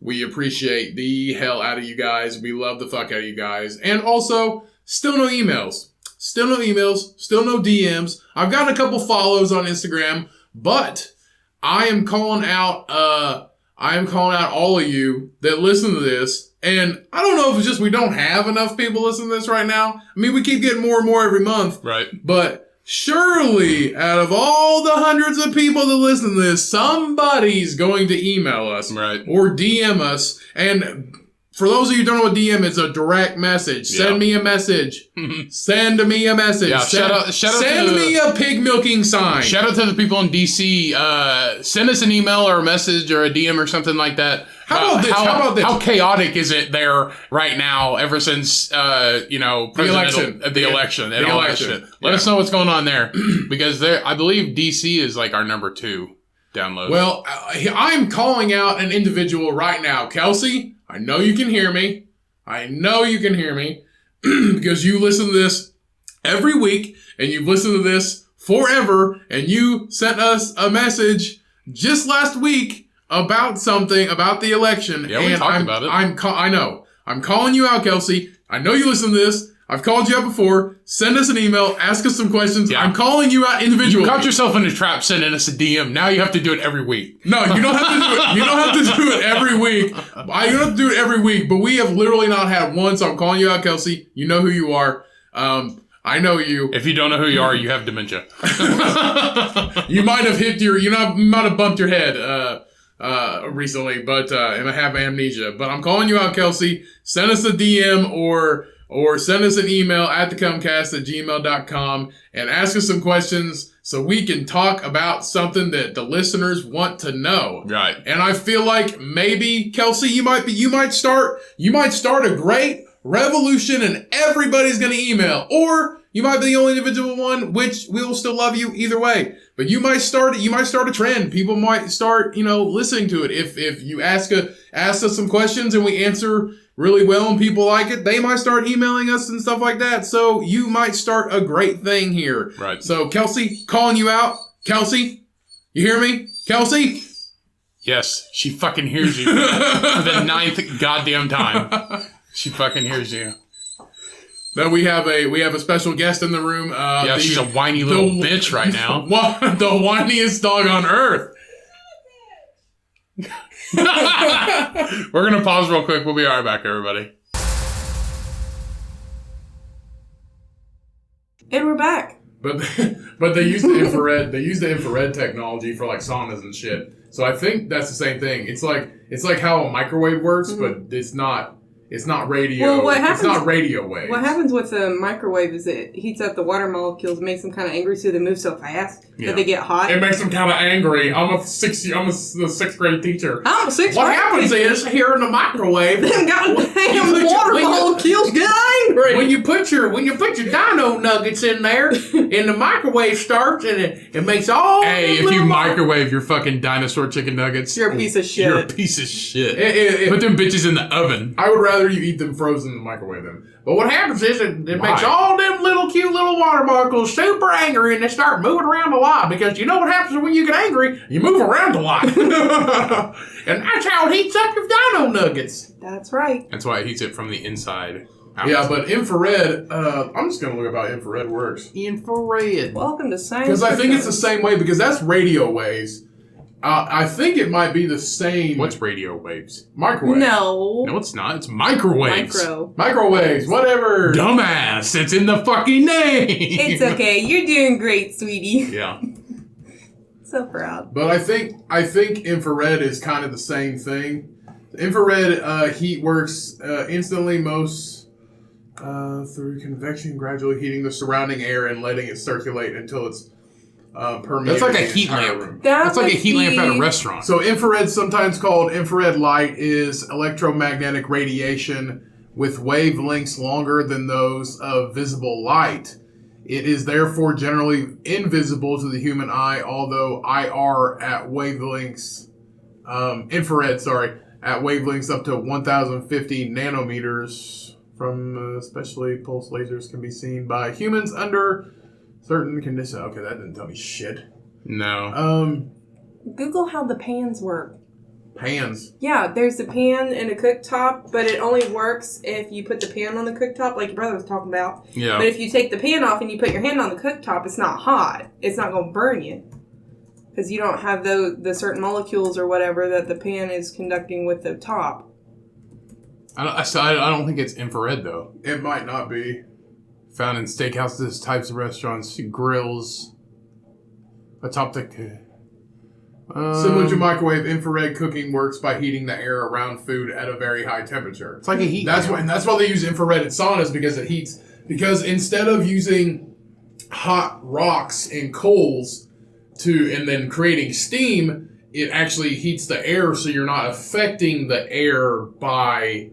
We appreciate the hell out of you guys. We love the fuck out of you guys. And also, still no emails. Still no DMs. I've gotten a couple follows on Instagram, but I am calling out all of you that listen to this. And I don't know if it's just we don't have enough people listening to this right now. I mean, we keep getting more and more every month. Right. But surely, out of all the hundreds of people that listen to this, somebody's going to email us. Right. Or DM us. And for those of you who don't know what DM is, a direct message. Yeah. Send me a message. Send me a message. Yeah, Send me a pig milking sign. Shout out to the people in DC. Send us an email or a message or a DM or something like that. How about this? How chaotic is it there right now ever since, the election and all that shit? Let us know what's going on there because I believe DC is like our number 2 download. Well, I'm calling out an individual right now. Kelsey, I know you can hear me. Because you listen to this every week and you've listened to this forever and you sent us a message just last week about something, about the election. Yeah, we talked about it. I know. I'm calling you out, Kelsey. I know you listen to this. I've called you out before. Send us an email. Ask us some questions. Yeah. I'm calling you out individually. You caught yourself in a trap sending us a DM. Now you have to do it every week. No, you don't have to do it. You don't have to do it every week. I don't have to do it every week, but we have literally not had one, so I'm calling you out, Kelsey. You know who you are. I know you. If you don't know who you are, you have dementia. You might have bumped your head. recently, but and I have amnesia. But I'm calling you out, Kelsey. Send us a DM or send us an email at thecomcast@gmail.com and ask us some questions so we can talk about something that the listeners want to know. Right. And I feel like maybe, Kelsey, you might start a great revolution and everybody's going to email. Or you might be the only individual one, which we will still love you either way. But you might start a trend. People might start, listening to it. If you ask us some questions and we answer really well and people like it, they might start emailing us and stuff like that. So you might start a great thing here. Right. So Kelsey, calling you out. Kelsey, you hear me? Kelsey? Yes, she fucking hears you for the 9th goddamn time. She fucking hears you. But we have a special guest in the room. She's a whiny little bitch right now. The whiniest dog on earth. We're gonna pause real quick. We'll be right back, everybody. And we're back. But they use the infrared. They use the infrared technology for like saunas and shit. So I think that's the same thing. It's like how a microwave works, but it's not. It's not radio. Well, it's not radio waves. What happens with the microwave is it heats up the water molecules, makes them kind of angry, so they move so fast that they get hot. It makes them kind of angry. I'm a sixth grade teacher. I'm a sixth grade What happens is here in the microwave, them goddamn water molecules get angry. When you put your dino nuggets in there, and the microwave starts, and it makes all. Hey, if you microwave your fucking dinosaur chicken nuggets, You're a piece of shit. You're a piece of shit. Put them bitches in the oven. I would rather you eat them frozen than microwave them. But what happens is it makes all them little cute little water molecules super angry, and they start moving around a lot, because you know what happens when you get angry? You move around a lot. And that's how it heats up your dino nuggets. That's right. That's why it heats it from the inside out. Yeah, but infrared, I'm just going to look up how infrared works. Infrared. Welcome to science. Because I think it's the same way, because that's radio waves. I think it might be the same. What's radio waves? Microwave. No, it's not. It's microwaves. Microwaves, whatever. Dumbass. It's in the fucking name. It's okay. You're doing great, sweetie. Yeah. So proud. But I think infrared is kind of the same thing. Infrared heat works instantly, most through convection, gradually heating the surrounding air and letting it circulate until it's permeated. That's like a the heat entire lamp. room. That's like a heat lamp at a restaurant. So infrared, sometimes called infrared light, is electromagnetic radiation with wavelengths longer than those of visible light. It is therefore generally invisible to the human eye, although IR at wavelengths, at wavelengths up to 1,050 nanometers from especially pulse lasers can be seen by humans under certain conditions. Okay, that didn't tell me shit. No. Google how the pans work. Pans. Yeah, there's a pan and a cooktop, but it only works if you put the pan on the cooktop, like your brother was talking about. Yeah. But if you take the pan off and you put your hand on the cooktop, it's not hot. It's not going to burn you. Because you don't have the certain molecules or whatever that the pan is conducting with the top. I don't think it's infrared, though. It might not be. Found in steakhouses, types of restaurants, grills. Atop the... Similar to microwave, infrared cooking works by heating the air around food at a very high temperature. It's like a heat. That's why they use infrared in saunas, because it heats. Because instead of using hot rocks and coals and then creating steam, it actually heats the air, so you're not affecting the air by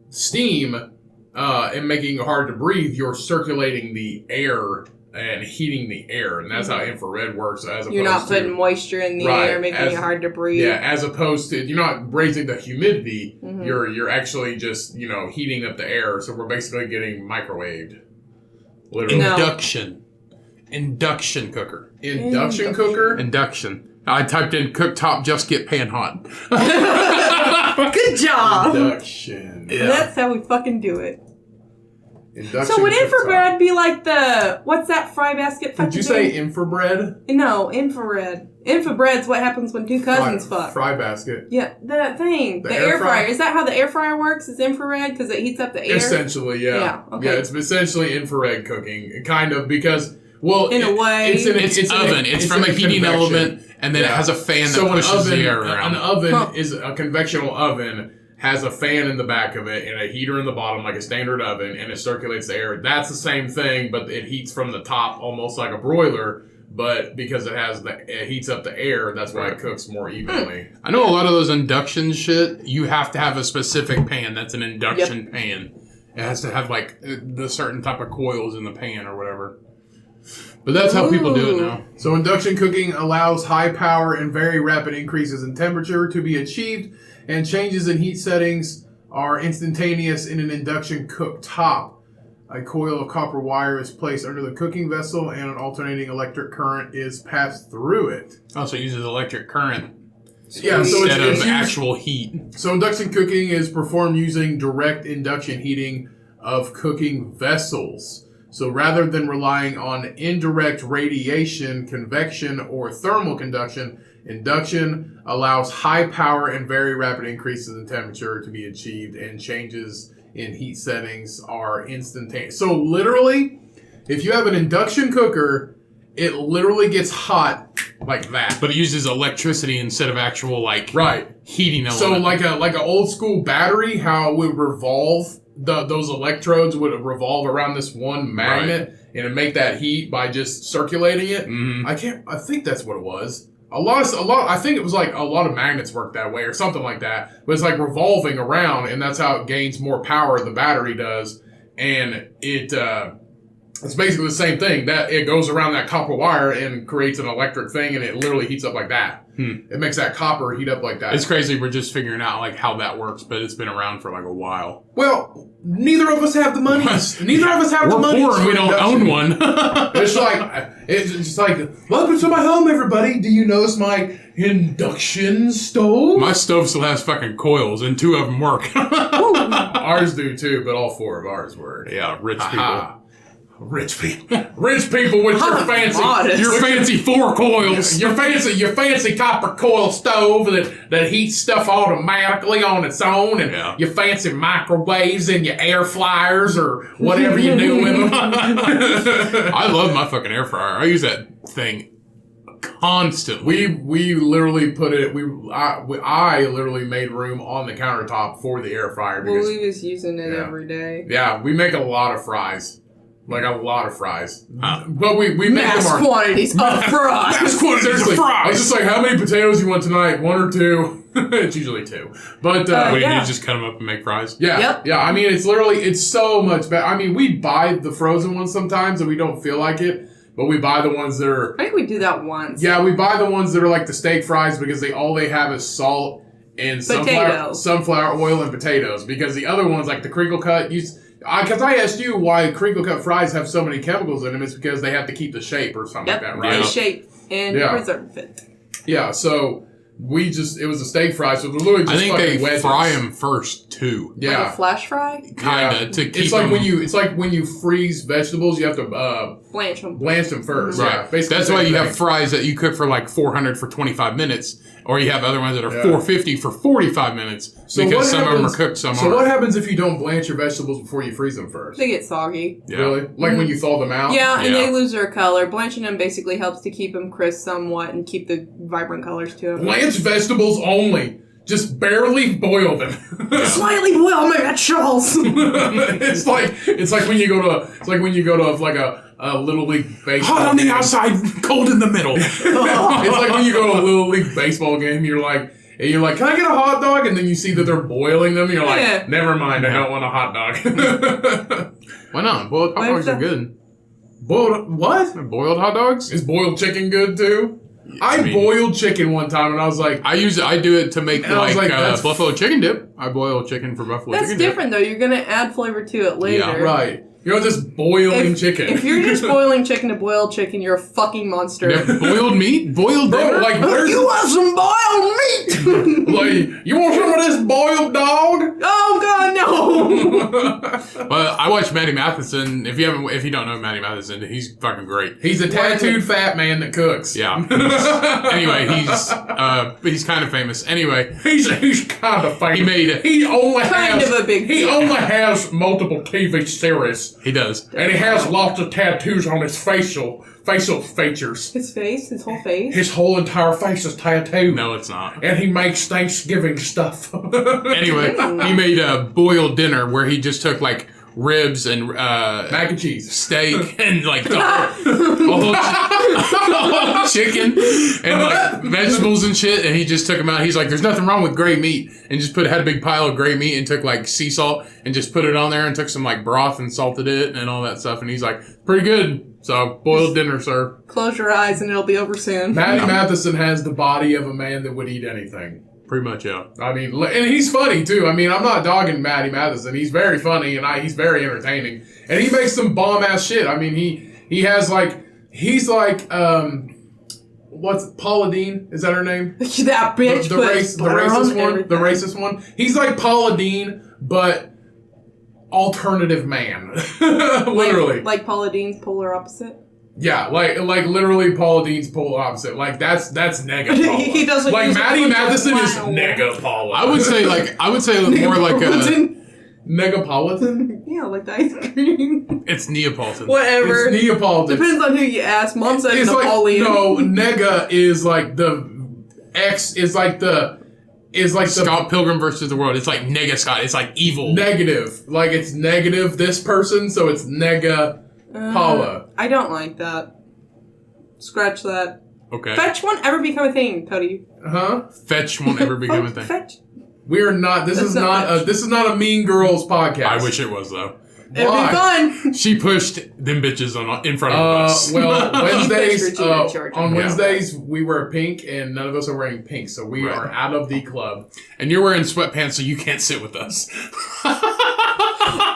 steam and making it hard to breathe. You're circulating the air and heating the air, and that's how infrared works. You're not putting moisture in the air, making it hard to breathe. Yeah, as opposed to, you're not raising the humidity. Mm-hmm. You're actually just heating up the air. So we're basically getting microwaved. Literally. No. Induction cooker. Induction cooker. Induction. I typed in cooktop, just get pan hot. Good job. Induction. Yeah. That's how we fucking do it. Induction so would infrared be like what's that fry basket? Did you say infrared? No, infrared. Infrared's what happens when two cousins fuck. Fry basket. Yeah, that thing. The air fryer. Is that how the air fryer works? Is infrared because it heats up the air? Essentially, yeah. Yeah, okay. Yeah, it's essentially infrared cooking, kind of, because Well, in a way. It's oven. It's from a heating element, and then it has a fan that pushes the air around. An oven is a conventional oven. Has a fan in the back of it and a heater in the bottom, like a standard oven, and it circulates the air. That's the same thing, but it heats from the top, almost like a broiler. But because it heats up the air, that's why it cooks more evenly. I know a lot of those induction shit. You have to have a specific pan. That's an induction pan. It has to have like the certain type of coils in the pan or whatever. But that's how people do it now. So induction cooking allows high power and very rapid increases in temperature to be achieved, and changes in heat settings are instantaneous in an induction cooktop. A coil of copper wire is placed under the cooking vessel, and an alternating electric current is passed through it. Oh, so it uses electric current instead of actual heat. So induction cooking is performed using direct induction heating of cooking vessels. So rather than relying on indirect radiation, convection, or thermal conduction, induction allows high power and very rapid increases in temperature to be achieved, and changes in heat settings are instantaneous. So literally, if you have an induction cooker, it literally gets hot like that. But it uses electricity instead of actual heating element. So like an old school battery, how it would revolve, those electrodes would revolve around this one magnet and it'd make that heat by just circulating it. Mm-hmm. I think that's what it was. I think it was like a lot of magnets work that way or something like that. But it's like revolving around, and that's how it gains more power, the battery does. And it's basically the same thing. That it goes around that copper wire and creates an electric thing, and it literally heats up like that. It makes that copper heat up like that. It's crazy. We're just figuring out like how that works, but it's been around for like a while. Well, neither of us have the money. Neither of us have the money. We're poor and we don't own one. It's just like, welcome to my home, everybody. Do you notice my induction stove? My stove still has fucking coils, and 2 of them work. Ours do too, but all 4 of ours work. Yeah, rich people. Rich people with your fancy 4 coils. Your fancy copper coil stove that heats stuff automatically on its own, and your fancy microwaves and your air fryers or whatever you do with them. I love my fucking air fryer. I use that thing constantly. We literally put it. I literally made room on the countertop for the air fryer. Well, we was using it every day. Yeah, we make a lot of fries. Like a lot of fries. But we make mass them quantities of fries. Mass quantities of fries. I was just like, how many potatoes you want tonight? 1 or 2? It's usually 2. But you just cut them up and make fries? Yeah. Yep. Yeah, I mean, it's so much better. I mean, we buy the frozen ones sometimes and we don't feel like it. But we buy the ones that are... I think we do that once. Yeah, we buy the ones that are like the steak fries because all they have is salt and sunflower oil and potatoes. Because the other ones, like the crinkle cut... Because I asked you why crinkle cut fries have so many chemicals in them. It's because they have to keep the shape or something like that, right? The shape and preserve it. Yeah, so it was a steak fry, so they're literally just I think they fry them first too. Yeah, like a flash fry. Kinda to keep. It's like when you freeze vegetables, you have to blanch them. Blanch them first. Right. Yeah, basically that's why you have fries that you cook for like 400 for 25 minutes, or you have other ones that are 450 for 45 minutes because some of them are cooked, some aren't. So what happens if you don't blanch your vegetables before you freeze them first? They get soggy. Yeah. Really? Like when you thaw them out? Yeah, and they lose their color. Blanching them basically helps to keep them crisp somewhat and keep the vibrant colors to them. Blanch vegetables only. Just barely boil them. Slightly boil my vegetables. it's like when you go to a little league baseball. Hot on the outside, cold in the middle. It's like when you go to a little league baseball game. You're like, can I get a hot dog? And then you see that they're boiling them. And you're like, never mind, I don't want a hot dog. Why not? Boiled hot dogs are good. Boiled what? Boiled hot dogs? Is boiled chicken good too? I boiled chicken one time, and I was like... I do it to make buffalo chicken dip. I boil chicken for buffalo chicken dip. That's different, though. You're going to add flavor to it later. Yeah, right. You're just boiling chicken. If you're just boiling chicken to boiled chicken, you're a fucking monster. Yeah, boiled meat? Boiled dinner? Like, you want some boiled meat? Like, you want some of this boiled dog? Oh, God, no. Well, I watch Matty Matheson. If you don't know Matty Matheson, he's fucking great. He's a tattooed fat man that cooks. Yeah. Anyway, he's kind of famous. Anyway, he's kind of famous. He only has multiple TV series. tattoos. He does. And he has lots of tattoos on his facial features. His face? His whole face? His whole entire face is tattooed. No, it's not. And he makes Thanksgiving stuff. Anyway, he made a boiled dinner where he just took like ribs and mac and cheese, steak, and like the whole chicken and like vegetables and shit. And he just took them out. He's like, "There's nothing wrong with gray meat," and just had a big pile of gray meat and took like sea salt and just put it on there and took some like broth and salted it and all that stuff. And he's like, "Pretty good." So boiled dinner, sir. Close your eyes and it'll be over soon. Matty Matheson has the body of a man that would eat anything. Pretty much, yeah. I mean, and he's funny too. I mean, I'm not dogging Matty Matheson. He's very funny and he's very entertaining. And he makes some bomb ass shit. I mean, he has like, he's like, what's Paula Deen? Is that her name? That bitch. The racist one. The racist one. He's like Paula Deen, but alternative man. Literally. Like Paula Deen's polar opposite. Yeah, like literally Paula Deen's polar opposite. Like that's nega Paula. He doesn't like use Matty a bunch of Matheson is flannel. nega Paula. I would say more like a Negapolitan? Yeah, like the ice cream. it's Neapolitan. Whatever. It's Neapolitan. Depends on who you ask. Mom said It's Napoleon. like, no, nega is like the X is like the Scott Pilgrim versus the World. It's like nega Scott. It's like evil. negative. Like it's negative this person, so it's nega Paula. I don't like that. Scratch that. Okay. Fetch won't ever become a thing, Cody. Huh? Fetch won't ever become a thing. Fetch. We are not. This is not a Mean Girls podcast. I wish it was though. It'd be fun. She pushed them bitches in front of us. Well, Wednesdays on Yeah. Wednesdays we wear pink, and none of us are wearing pink, so we Right. are out of the club. And you're wearing sweatpants, so you can't sit with us.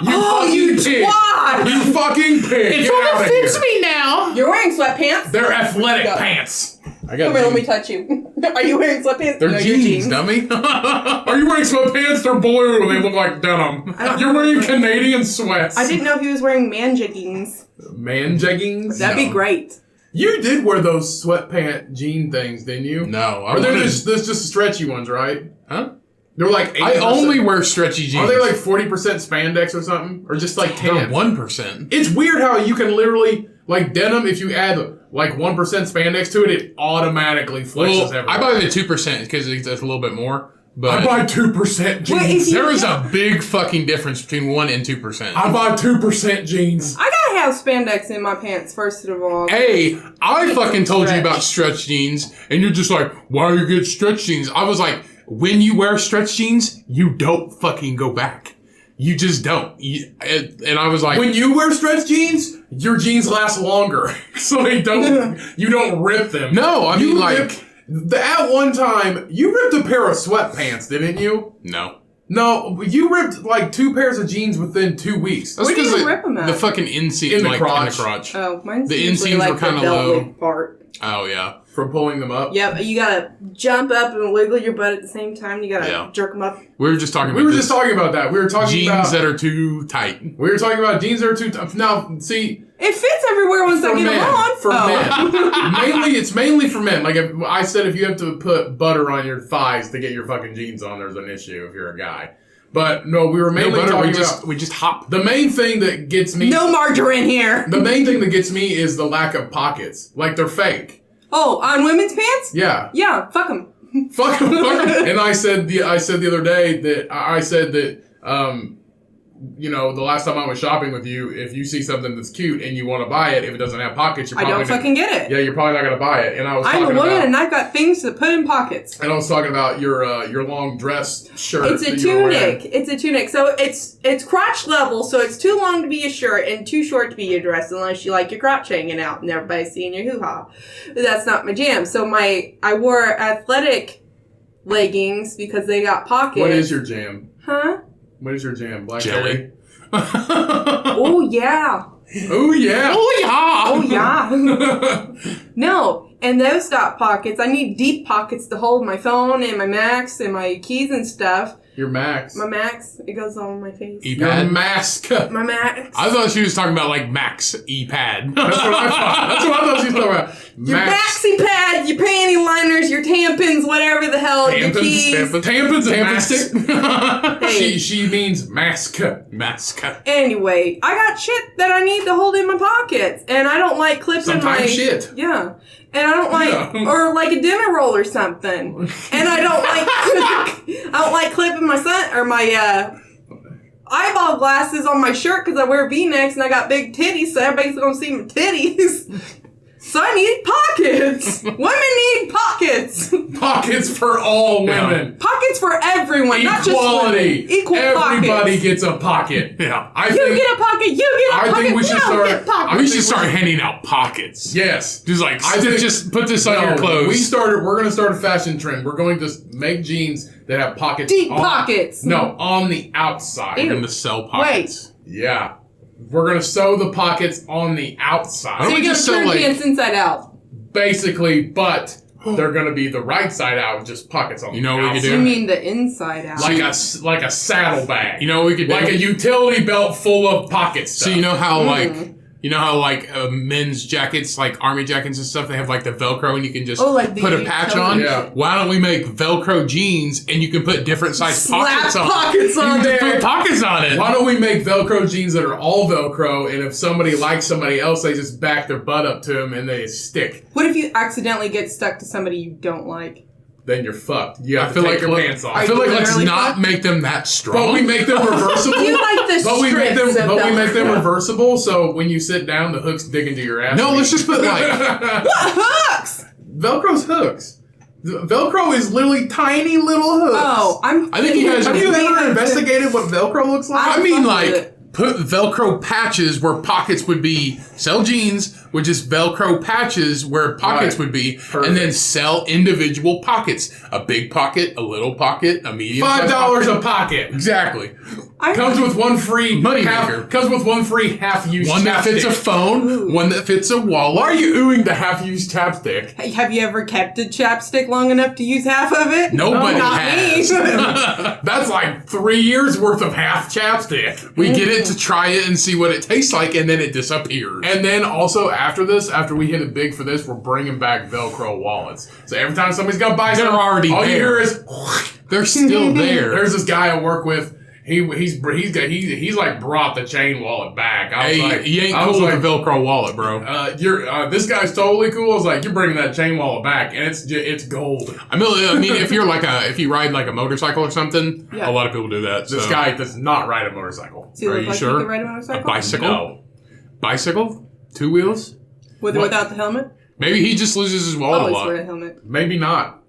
You pig! Twat! You fucking pig! Get out of here! me now. You're wearing sweatpants? They're athletic Go. pants. I got Come here, let me touch you. Are you wearing sweatpants? They're No, jeans, you're dummy. Are you wearing sweatpants? They're blue and they look like denim. You're wearing Canadian sweats. I didn't know he was wearing man jeggings. Man jeggings? That'd be great. You did wear those sweatpant jean things, didn't you? No, Or they're just stretchy ones, right? Huh? They're like 80%. I only wear stretchy jeans. Are they like 40% spandex or something? Or just like 10? They're 1%. It's weird how you can literally, like denim, if you add like 1% spandex to it, it automatically flexes everywhere. I buy the 2% because it's a little bit more. But I buy 2% jeans. Wait, if you- there is a big fucking difference between 1 and 2%. I buy 2% jeans. I gotta have spandex in my pants, first of all. Hey, I fucking told you Stretch. about stretch jeans, and you're just like, why are you getting stretch jeans? I was like, when you wear stretch jeans, you don't fucking go back. You just don't. And I was like, When you wear stretch jeans, your jeans last longer. So you don't rip them. no, I mean like, At one time, you ripped a pair of sweatpants, didn't you? no. No, you ripped like 2 pairs of jeans within 2 weeks. That's Where do you 'cause rip 'em at? The fucking inseam, In the like crotch. in the crotch. Oh, mine's The usually inseams like were kinda the velvet low. part. Oh yeah. From pulling them up. Yep, you gotta jump up and wiggle your butt at the same time. You gotta Yeah. jerk them up. We were just talking about We were this. just talking about that. We were talking jeans about that are too tight. we were talking about jeans that are too tough. Now, see, It fits everywhere once I for get men, them on. for men, it's mainly for men. Like if I said, if you have to put butter on your thighs to get your fucking jeans on, there's an issue if you're a guy. But no, we were mainly talking about we just hop. the main thing that gets me. No margarine here. The main thing that gets me is the lack of pockets. Like they're fake. Oh, on women's pants? Yeah. Yeah, fuck them. Fuck 'em, fuck 'em. And I said the other day that you know, the last time I was shopping with you, if you see something that's cute and you want to buy it, if it doesn't have pockets, you're I probably don't fucking get it. Yeah, you're probably not gonna buy it. And I was I'm a talking woman about, and I've got things to put in pockets. and I was talking about your long dress shirt. It's a that you were wearing. tunic. It's a tunic. So it's crotch level, so it's too long to be a shirt and too short to be your dress unless you like your crotch hanging out and everybody seeing your hoo-ha. That's not my jam. So I wore athletic leggings because they got pockets. What is your jam? Huh? What is your jam? Black Jelly. cherry? Oh, yeah. Oh yeah. Oh, yeah. No, and those got pockets. I need deep pockets to hold my phone and my Macs and my keys and stuff. Your Max. My Max. It goes on my face. Your mask. My Max. I thought she was talking about like Max E-pad. That's what I thought. That's what I thought she was talking about. Your maxi pad, your panty liners, your tampons, whatever the hell, your keys. Tampons and stick. Hey. She means mask. Mask. Anyway, I got shit that I need to hold in my pockets, and I don't like clipping Sometimes shit. Yeah. And I don't like, or like a dinner roll or something. And I don't like, I don't like clipping my eyeball glasses on my shirt because I wear V-necks and I got big titties, so everybody's gonna see my titties. So I need pockets. Women need pockets. Pockets for all women. Pockets for everyone, not just women. Equal Everybody pockets. gets a pocket. Yeah. You get a pocket. You get a pocket. I think we should start. We should start handing out pockets. Yes. Just like, just put this on your clothes. We're going to start a fashion trend. We're going to make jeans that have pockets. Deep pockets. No, on the outside. Ew. And the sell pockets. Yeah. We're going to sew the pockets on the outside. So you're going to turn pants inside out. Basically, but they're going to be the right side out with just pockets on the outside. You know what we could do? You mean the inside out. Like a saddlebag. You know what we could do? Like a utility belt full of pocket stuff. So you know how men's jackets, like army jackets and stuff, they have like the Velcro and you can just put a patch on? Yeah. Why don't we make Velcro jeans and you can put different size pockets on? Pockets on you there. can put pockets on it. Why don't we make Velcro jeans that are all Velcro, and if somebody likes somebody else, they just back their butt up to them and they stick. What if you accidentally get stuck to somebody you don't like? Then you're fucked. You have to take your pants off. I feel like let's literally not fucked? make them that strong. But we make them reversible. You like the But we make them Velcro. reversible, so when you sit down, the hooks dig into your ass. No, let's just put like What hooks? Velcro's hooks. Velcro is literally tiny little hooks. Oh, I think you guys Have you ever investigated what Velcro looks like? I mean, fuck like, with it. put Velcro patches where pockets would be. Sell jeans with just Velcro patches where pockets would be. Perfect. And then sell individual pockets. A big pocket, a little pocket, a medium $5 a pocket. Exactly. Comes with one free Moneymaker. Comes with one free half-used One that fits a chapstick. phone, one that fits a wallet. Why are you oohing the half-used chapstick? Have you ever kept a chapstick long enough to use half of it? Nobody Not has. me. That's like 3 years worth of half chapstick. We get it to try it and see what it tastes like, and then it disappears. And then also after this, after we hit it big for this, we're bringing back Velcro wallets. So every time somebody's got to buy They're something, already all you there. hear is. They're still there. There's this guy I work with. He's like brought the chain wallet back. I was Hey, like, you ain't I was cool like, with a Velcro wallet, bro. this guy's totally cool. I was like, you're bringing that chain wallet back, and it's gold. I mean, if you ride like a motorcycle or something, Yeah. a lot of people do that. This so. guy does not ride a motorcycle. Do you Are look you like sure? you could ride a A motorcycle? bicycle? No. Bicycle? 2 wheels? With or What? without the helmet? Maybe he just loses his wallet a Always lot. wear a helmet. Maybe not.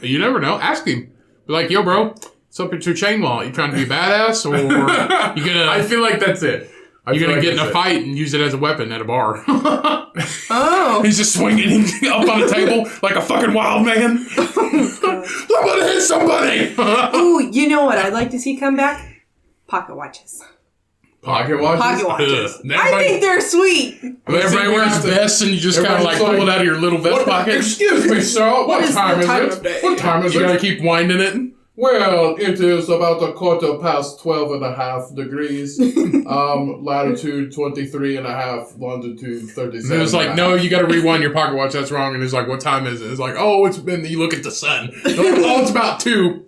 You never know. Ask him. Be like, yo, bro, what's up with your chain wallet? You trying to be badass, or you gonna? I feel like that's it. You gonna get in a fight and use it as a weapon at a bar? Oh. He's just swinging up on the table like a fucking wild man. I'm gonna hit somebody. Ooh, you know what I'd like to see come back? Pocket watches. Pocket watches? Pocket watches. Ugh. I think they're sweet. Everybody wears vests and you just kind of like pull it out of your little vest pocket. Excuse me, sir. What is time the is time it? of day? What time is You gotta it? keep winding it. Well, it is about 12:15 degrees. Latitude 23.5, longitude 37. And it was like, no, you got to rewind your pocket watch. That's wrong. And it's like, what time is it? It's like, oh, it's been. You look at the sun. They're like, oh, it's about 2.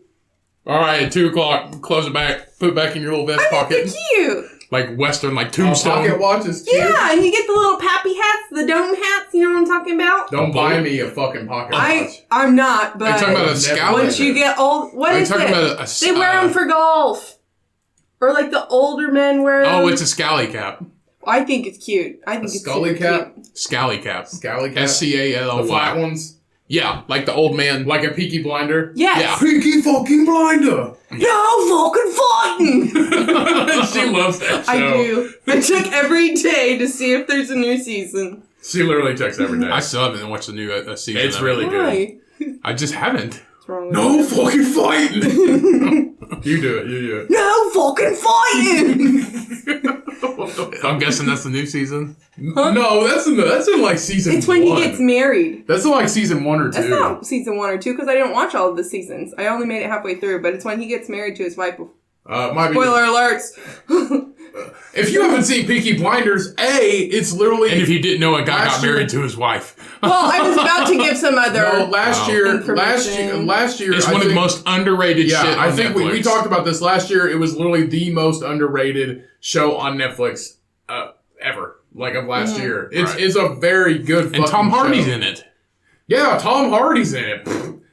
All right, at 2 o'clock, close it back, put it back in your little vest pocket, Cute. like Western, like Tombstone. Pocket watch is cute. Yeah, and you get the little pappy hats, the dome hats. You know what I'm talking about? Don't buy me a fucking pocket watch. I'm not, but Are you talking about a Never scout? would. once you get old, what Are you is talking it? about They wear them for golf, or like the older men wear them. Oh, it's a scally cap. I think it's cute. I think A it's scully super cap? cute. Scally cap. Scally cap? SCALLY. The flat ones? Yeah, like the old man. Like a Peaky Blinder? Yes. Yeah. Peaky fucking Blinder! No fucking fighting. She loves that show. I do. I check every day to see if there's a new season. She literally checks every day. I still haven't watched the new season. It's of it. really good. Why? I just haven't. What's wrong with No fucking fighting! You do it. No fucking fighting. I'm guessing that's the new season. Huh? No, that's in like season. It's when 1. he gets married. That's in like season 1 or 2. That's not season 1 or 2 because I didn't watch all of the seasons. I only made it halfway through, but it's when he gets married to his wife. Might Spoiler alerts. If you haven't seen Peaky Blinders, it's literally. And if you didn't know, a guy got married to his wife. Well, I was about to give some other. No, last year, it's one of the most underrated shit. I think we talked about this last year. It was literally the most underrated show on Netflix ever. Like of last year. It's a very good fucking and Tom Hardy's show. in it. Yeah, Tom Hardy's in it.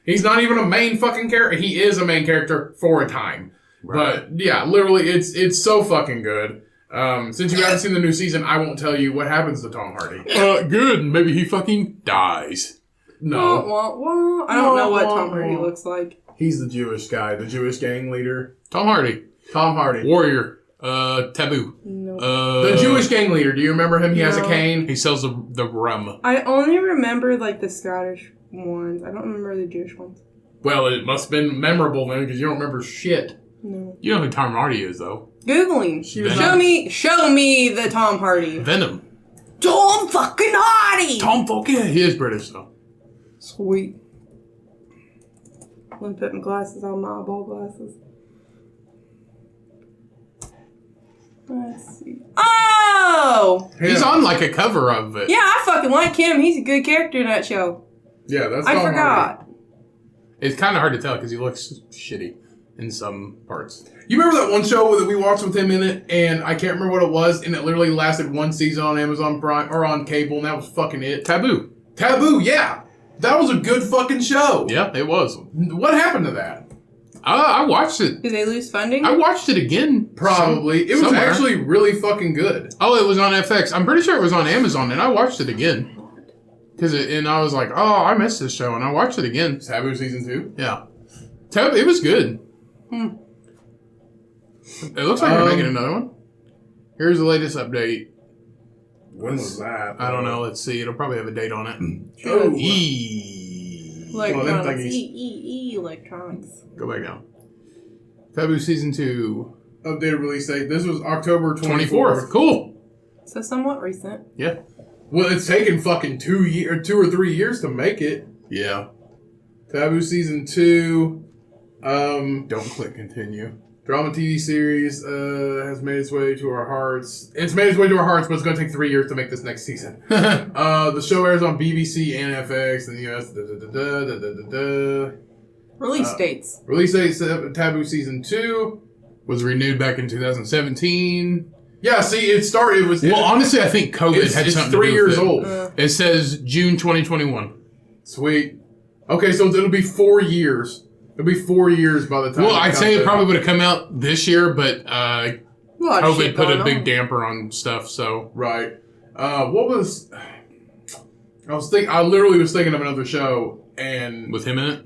He's not even a main fucking character. He is a main character for a time. Right. But yeah, literally, it's so fucking good. Since you haven't seen the new season, I won't tell you what happens to Tom Hardy. Good. Maybe he fucking dies. No. I don't know what Tom Hardy looks like. He's the Jewish guy, the Jewish gang leader. Tom Hardy. Warrior. Taboo. No. The Jewish gang leader. Do you remember him? He has a cane. He sells the rum. I only remember like the Scottish ones. I don't remember the Jewish ones. Well, it must have been memorable then because you don't remember shit. No. You know who Tom Hardy is, though. Googling. Show me the Tom Hardy. Venom. Tom fucking Hardy! He is British, though. Sweet. I'm gonna put my glasses on, my eyeball glasses. Let's see. Oh! He's on like a cover of it. Yeah, I fucking like him. He's a good character in that show. Yeah, that's I Tom forgot. Hardy. It's kind of hard to tell because he looks shitty in some parts. You remember that one show that we watched with him in it, and I can't remember what it was, and it literally lasted one season on Amazon Prime or on cable, and that was fucking it. Taboo, yeah. That was a good fucking show. Yeah, it was. What happened to that? I watched it. Did they lose funding? I watched it again. Probably. It was somewhere. actually really fucking good. Oh, it was on FX. I'm pretty sure it was on Amazon, and I watched it again. And I was like, oh, I missed this show, and I watched it again. Taboo season 2? Yeah. It was good. It looks like they're making another one. Here's the latest update. When was that? I don't know. Let's see. It'll probably have a date on it. Oh. Electronics. Electronics. Go back down. Taboo season 2. Updated release date. This was October 24th. Cool. So somewhat recent. Yeah. Well, it's taken fucking 2 or 3 years to make it. Yeah. Taboo season 2. Don't click continue. Drama TV series has made its way to our hearts. It's made its way to our hearts, but it's going to take 3 years to make this next season. The show airs on BBC and FX in the US. Release dates. Release date, Taboo season 2. Was renewed back in 2017. Yeah, see, it started. Honestly, I think COVID had something to do with it. It's 3 years old. It says June 2021. Sweet. Okay, so it'll be 4 years. It'll be 4 years by the time. Well, I'd say it probably would have come out this year, but COVID put a big damper on stuff. So right. What was? I literally was thinking of another show, and with him in it,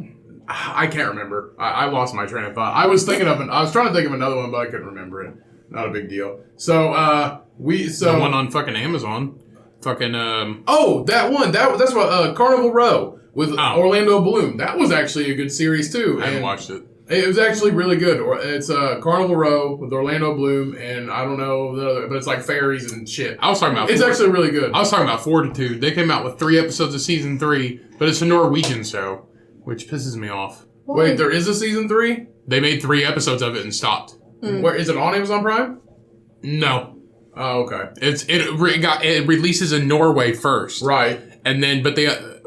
I can't remember. I lost my train of thought. I was trying to think of another one, but I couldn't remember it. Not a big deal. So the one on fucking Amazon, fucking that one that's what Carnival Row with Orlando Bloom. That was actually a good series too. I haven't watched it. It was actually really good. It's Carnival Row with Orlando Bloom, and I don't know the other, but it's like fairies and shit. I was talking about. It's actually really good. I was talking about Fortitude. They came out with 3 episodes of season 3, but it's a Norwegian show, which pisses me off. Wait, there is a season 3? They made 3 episodes of it and stopped. Where is it on Amazon Prime? No. Oh, okay. It releases in Norway first, right? And then, but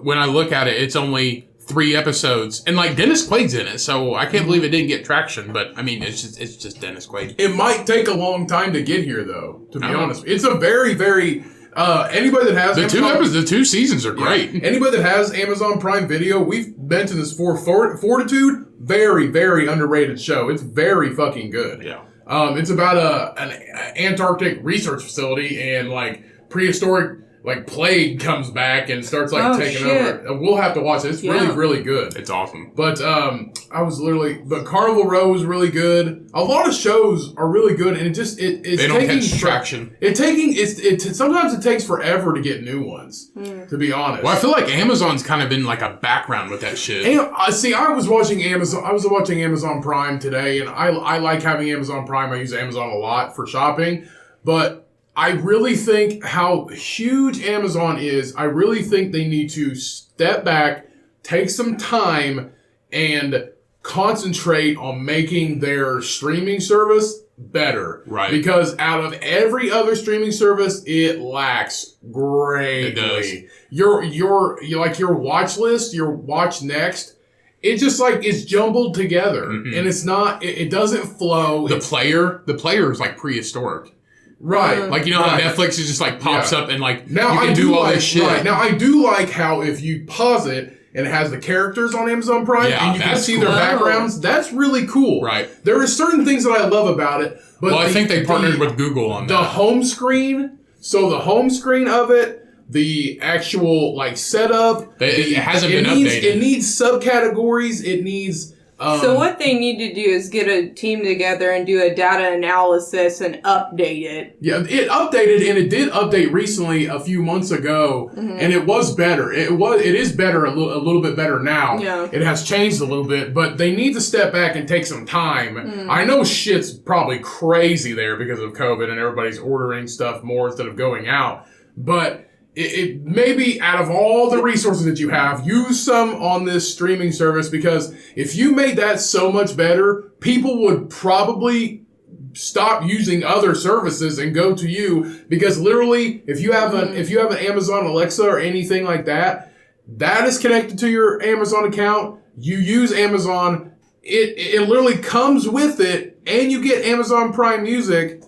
when I look at it, it's only 3 episodes, and like Dennis Quaid's in it, so I can't believe it didn't get traction. But I mean, it's just Dennis Quaid. It might take a long time to get here, though. To be honest, it's a very, very anybody that has the 2 seasons are great. Yeah. Anybody that has Amazon Prime Video, we've mentioned this for Fortitude. Very, very underrated show. It's very fucking good. Yeah. It's about an Antarctic research facility, and like prehistoric plague comes back and starts taking over. We'll have to watch it. It's really, really good. It's awesome. But but Carnival Row was really good. A lot of shows are really good, and it's they don't catch traction. Sometimes it takes forever to get new ones. To be honest. Well, I feel like Amazon's kind of been like a background with that shit. And, I was watching Amazon Prime today, and I like having Amazon Prime. I use Amazon a lot for shopping, but I really think how huge Amazon is, I really think they need to step back, take some time, and concentrate on making their streaming service better. Right. Because out of every other streaming service, it lacks greatly. It does. Your like your watch list, your watch next, it just like it's jumbled together. Mm-hmm. And it's not, it doesn't flow. The player is like prehistoric. Right. Like, you know how Netflix is just like pops up and like now you can do all this shit. Right. Now I do like how if you pause it and it has the characters on Amazon Prime and you can see their backgrounds, that's really cool. Right. There are certain things that I love about it. But I think they partnered with Google on that. The home screen, so the home screen of it, the actual like setup, it hasn't been updated. It needs subcategories. It needs. So what they need to do is get a team together and do a data analysis and update it. Yeah, it updated, and it did update recently a few months ago, and it was better. It is better, a little bit better now. Yeah. It has changed a little bit, but they need to step back and take some time. I know shit's probably crazy there because of COVID and everybody's ordering stuff more instead of going out, but it maybe out of all the resources that you have, use some on this streaming service, because if you made that so much better, people would probably stop using other services and go to you, because literally if you have an Amazon Alexa or anything like that, that is connected to your Amazon account. You use Amazon, it literally comes with it, and you get Amazon Prime Music.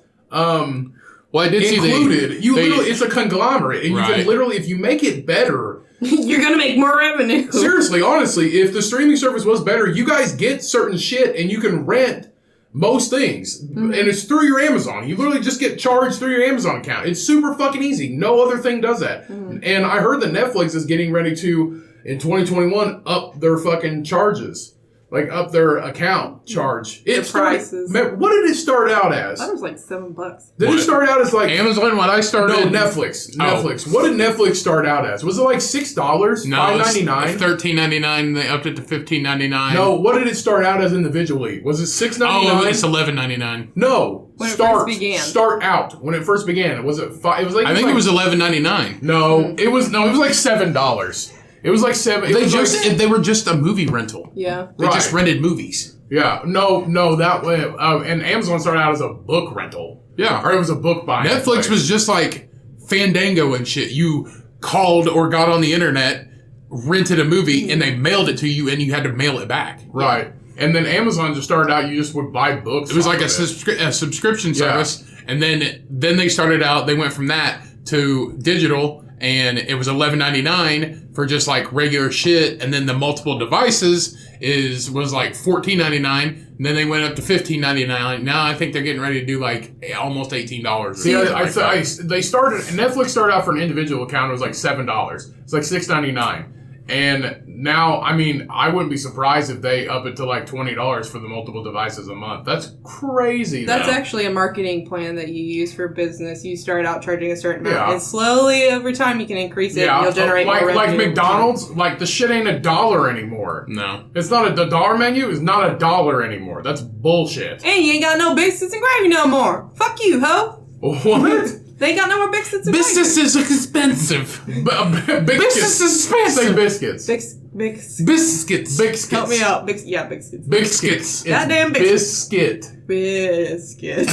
Well, I did included. see literally, it's a conglomerate, and you can literally, if you make it better, you're gonna make more revenue. Seriously, honestly, if the streaming service was better, you guys get certain shit, and you can rent most things, and it's through your Amazon. You literally just get charged through your Amazon account. It's super fucking easy. No other thing does that. And I heard that Netflix is getting ready to, in 2021, up their fucking charges. Like, up their account charge. Prices. What did it start out as? That was like $7. Did it start out as like... Amazon, when I started... No, Netflix. Netflix. What did Netflix start out as? Was it like $6? No, $5.99? $13.99. They upped it to $15.99. No, what did it start out as individually? Was it $6.99? Oh, it's $11.99. No. When it first began. Start out. When it first began. Was it $5? It was like... I think it was $11.99. No. It was like $7. It was like $7. They were just a movie rental. Yeah. They just rented movies. Yeah. No, that way. And Amazon started out as a book rental. Yeah. Or it was a book buying. Netflix was just like Fandango and shit. You called or got on the internet, rented a movie, and they mailed it to you, and you had to mail it back. Right. And then Amazon just started out, you just would buy books. It was like a subscription service. And then they started out, they went from that to digital, and it was $11.99 for just like regular shit, and then the multiple devices was like $14.99, and then they went up to $15.99. Now I think they're getting ready to do like almost $18. See, Netflix started out for an individual account. It was like $7. It's like $6.99. And now, I mean, I wouldn't be surprised if they up it to like $20 for the multiple devices a month. That's crazy. That's actually a marketing plan that you use for business. You start out charging a certain amount, Yeah. and slowly over time you can increase it. And you'll generate more revenue. Like McDonald's, like the shit ain't $1 anymore. No. It's not the dollar menu is not $1 anymore. That's bullshit. And you ain't got no biscuits and gravy no more. Fuck you, ho. What? They ain't got no more biscuits and gravy. Business is expensive. Business is expensive. Say biscuits. Biscuits. Help me out. Biscuits. Biscuits. Goddamn biscuits. Biscuit. Biscuit.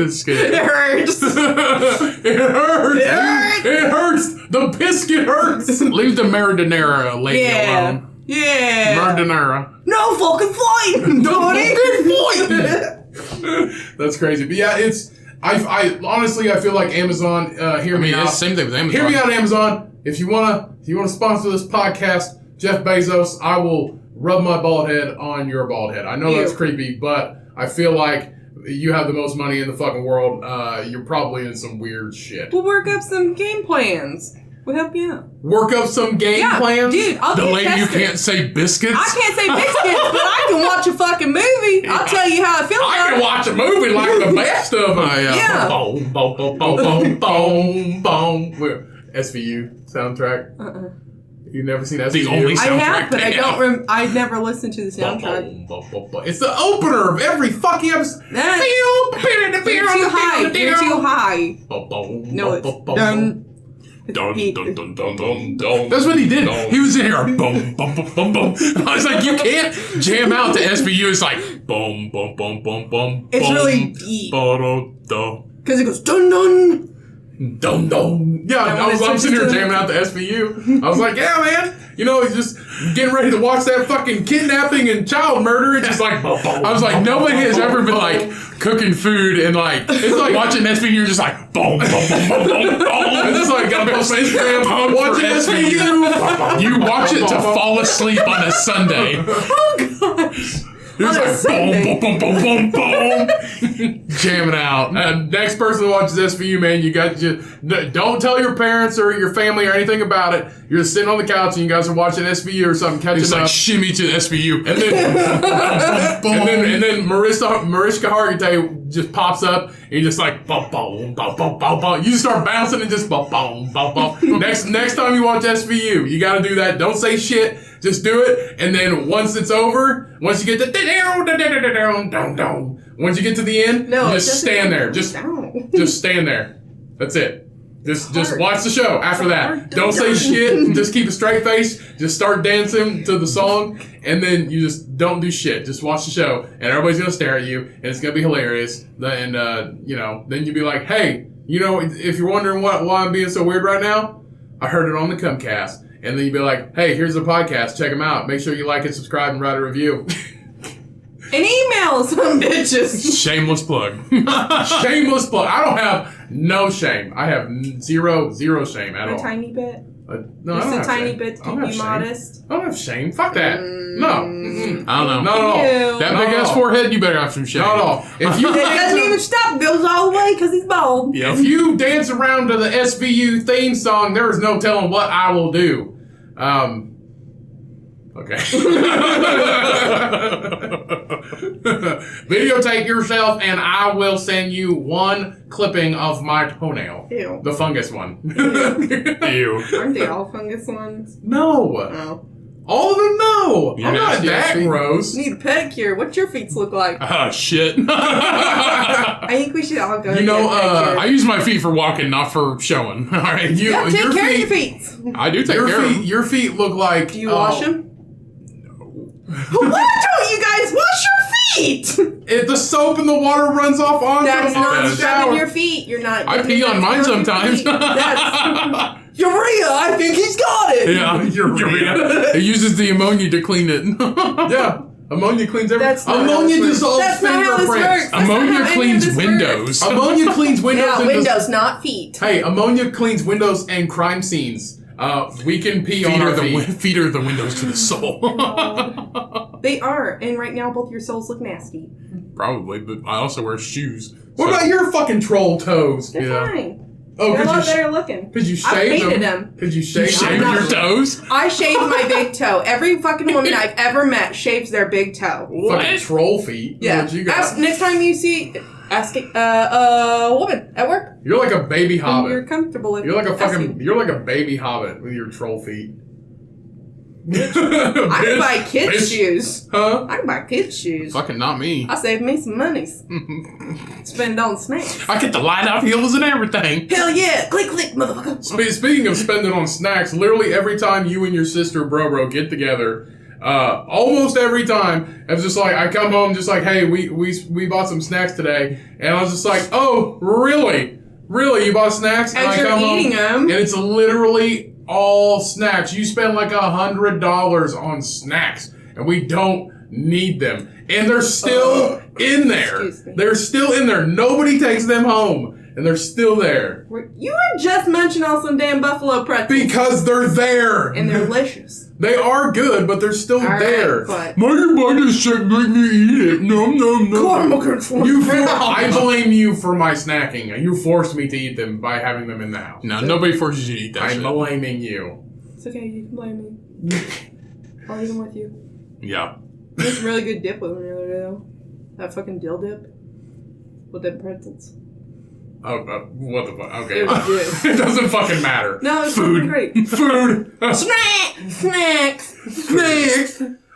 Biscuit. It hurts. It hurts. The biscuit hurts. Leave the marinara lady alone. Yeah. Marinara. No fucking flight. No fucking flight. That's crazy. But yeah, it's... I honestly, I feel like Amazon, hear me out. It's the same thing with Amazon. Hear me out, Amazon. If you wanna sponsor this podcast, Jeff Bezos, I will rub my bald head on your bald head. I know that's creepy, but I feel like you have the most money in the fucking world. You're probably in some weird shit. We'll work up some game plans. We'll help you out. Work up some game plans? Dude, I'll The get lady tested. you can't say biscuits? I can't say biscuits, but I can watch a fucking movie. I'll tell you how I feel about I can watch a movie like the best of them. Yeah. Boom, boom, boom, boom, boom, boom, boom. SVU soundtrack. You've never seen SVU? The only I have, soundtrack but I they don't. have. I never listened to the soundtrack. It's the opener of every fucking episode. You're too high. high. You're too high. No, it's dun. Dun, dun, dun, dun, dun, dun. That's what he did. He was in here, boom, boom, boom, boom, boom. I was like, you can't jam out to SVU. It's like, boom, boom, boom, boom, boom. It's boom, really deep. Because it goes dun dun. Dun, dun. Yeah, I'm sitting here jamming out the SVU. I was like, yeah, man. You know, he's just getting ready to watch that fucking kidnapping and child murder. It's just like, I was like, nobody has ever been like cooking food and like, it's like watching SVU, you're just like, boom, boom, boom, boom, boom, boom. And it's like, gotta post on Instagram, watching SVU. You watch it to fall asleep on a Sunday. Oh, gosh. It's like boom, boom, boom, boom, boom, jamming out. Next person that watches SVU, man, you got don't tell your parents or your family or anything about it. You're just sitting on the couch and you guys are watching SVU or something, catching up. Like shimmy to the SVU, and then and then Mariska Hargitay just pops up and you're just like boom, boom, boom, boom, boom, boom. You just start bouncing and just boom, boom, boom, boom. Next time you watch SVU, you got to do that. Don't say shit. Just do it, and then once it's over, once you get to once you get to the end, you just stand there. Just stand there. That's it. Just watch the show after that. Don't say shit. Just keep a straight face. Just start dancing to the song, and then you just don't do shit. Just watch the show, and everybody's gonna stare at you, and it's gonna be hilarious. And then you'll be like, hey, if you're wondering why I'm being so weird right now, I heard it on the Cumcast. And then you'd be like, hey, here's the podcast. Check them out. Make sure you like and subscribe and write a review. And email some bitches. Shameless plug. Shameless plug. I don't have no shame. I have zero shame at all. A tiny bit? No, just I don't a tiny shame. bit to keep you modest? I don't have shame. Fuck that. No. Mm-mm. I don't know. Not at all. That big ass forehead, you better have some shame. Not at all. If you it doesn't even stop. It goes all the way because he's bald. Yep. If you dance around to the SVU theme song, there is no telling what I will do. Okay. Videotape yourself and I will send you one clipping of my toenail. Ew. The fungus one. Ew. Aren't they all fungus ones? No. Oh. All of them? No. I'm not that gross. Need a pedicure. What's your feet look like? Oh, shit. I think we should all go get a pedicure. I use my feet for walking, not for showing. All right. Take care of your feet. I do take care of them. Your feet look like... Do you wash them? Why don't you guys wash your feet? If the soap and the water runs off onto That's them. not scrubbing your feet. You're not. I pee on mine sometimes. That's urea. I think he's got it. Yeah, urea. It uses the ammonia to clean it. Yeah. Ammonia cleans everything. Ammonia dissolves fingerprints. Ammonia cleans windows. Ammonia cleans windows. Yeah, windows, not feet. Hey, ammonia cleans windows and crime scenes. We can pee on our feet. Feet are the windows to the soul. They are, and right now both your souls look nasty. Probably, but I also wear shoes. What about your fucking troll toes? They're fine. Oh, they're a lot better looking. Because you shaved them. Because you shaved your toes? I shaved my big toe. Every fucking woman I've ever met shaves their big toe. Fucking troll feet. Yeah. What you got? Next time you see... Ask a woman at work. You're like a baby hobbit. You're comfortable with. You're like a baby hobbit with your troll feet. I can buy kids' shoes. Huh? I can buy kids' shoes. Fucking not me. I save me some money. Spend on snacks. I get the light up heels and everything. Hell yeah! Click, click, motherfucker. Speaking of spending on snacks, literally every time you and your sister Bro get together, almost every time, it's just like, I come home just like, hey, we bought some snacks today. And I was just like, oh, really? Really? You bought snacks? And I come eating them. And it's literally all snacks. You spend like $100 on snacks. And we don't need them. And they're still in there. They're still in there. Nobody takes them home. And they're still there. You were just munching on some damn buffalo pretzels. Because they're there. And they're delicious. They are good, but they're still there. But my body said make me eat it. No. I blame you for my snacking. You forced me to eat them by having them in the house. No, nobody forces you to eat that shit. I'm blaming you. It's okay, you can blame me. I'll eat them with you. Yeah. There's really good dip with them the other day, though. That fucking dill dip. With them pretzels. Oh, what the fuck? Okay. It was good. It doesn't fucking matter. No, it's fucking great. Food. Snacks.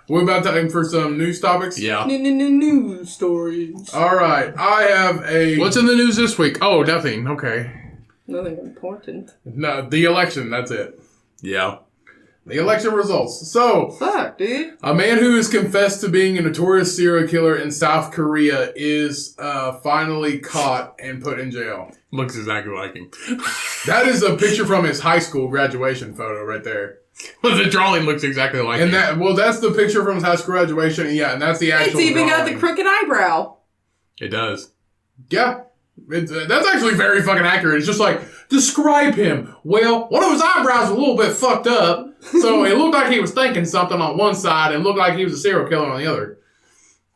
We're about time for some news topics? Yeah. News stories. All right. I have a... What's in the news this week? Oh, nothing. Okay. Nothing important. No, the election. That's it. Yeah. The election results. So, Fuck, dude. a man who has confessed to being a notorious serial killer in South Korea is finally caught and put in jail. Looks exactly like him. That is a picture from his high school graduation photo right there. Well, the drawing looks exactly like him. And that's the picture from his high school graduation. And and that's the actual It's even got drawing. the crooked eyebrow. It does. Yeah. That's actually very fucking accurate. It's just like, describe him. Well, one of his eyebrows was a little bit fucked up, so it looked like he was thinking something on one side and looked like he was a serial killer on the other.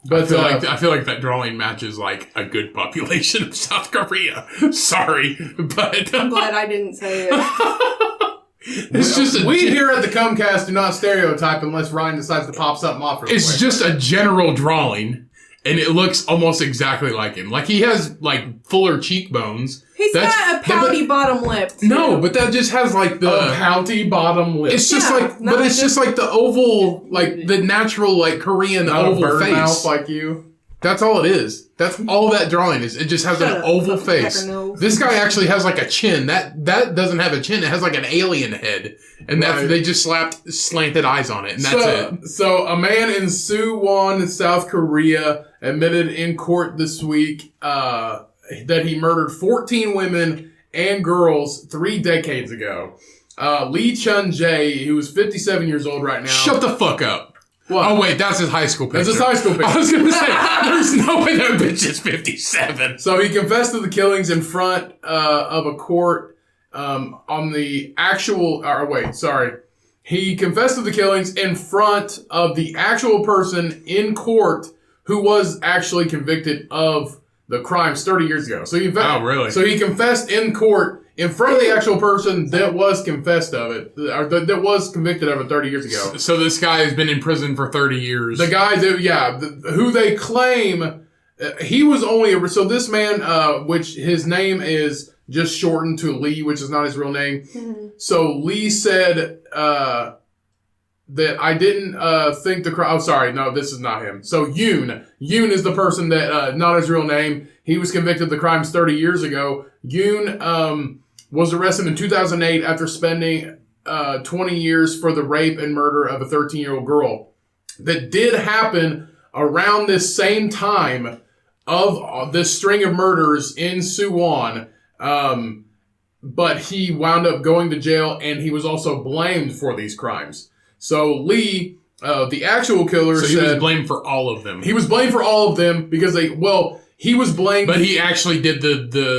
But I feel like that drawing matches like a good population of South Korea. Sorry, but I'm glad I didn't say it. it's just we here at the Comcast do not stereotype unless Ryan decides to pop something off real it's quick. just a general drawing. And it looks almost exactly like him. Like he has like fuller cheekbones. He's got a pouty bottom lip. Too. No, but that just has like the a pouty bottom lip. It's just Yeah, like, not but it's just like the oval, like the natural like Korean not a oval bird face. mouth like you. That's all it is. That's all that drawing is. It just has Shut an up, oval fucking face. pecker-nose. This guy actually has like a chin. That doesn't have a chin. It has like an alien head, and Right. they just slapped slanted eyes on it, and that's it. So a man in Suwon, South Korea, admitted in court this week that he murdered 14 women and girls 3 decades ago. Lee Chun-jae, who is 57 years old right now. Shut the fuck up. What? Oh wait, that's his high school picture. That's his high school picture. I was gonna say, there's no way that bitch is 57. So he confessed to the killings in front of a court on the actual... He confessed to the killings in front of the actual person in court who was actually convicted of the crimes 30 years ago. So Oh, really? So he confessed in court in front of the actual person that was confessed of it, or that was convicted of it 30 years ago. So this guy has been in prison for 30 years. The guy that, who they claim, he was only, so this man, which his name is just shortened to Lee, which is not his real name. Mm-hmm. So Lee said, that I didn't, think the crime, oh, sorry, no, this is not him. So Yoon is the person that, not his real name. He was convicted of the crimes 30 years ago. Yoon, was arrested in 2008 after spending 20 years for the rape and murder of a 13-year-old girl. That did happen around this same time of this string of murders in Suwon. But he wound up going to jail, and he was also blamed for these crimes. So Lee, the actual killer, so he said... was blamed for all of them. He was blamed for all of them because he was blamed... But he actually did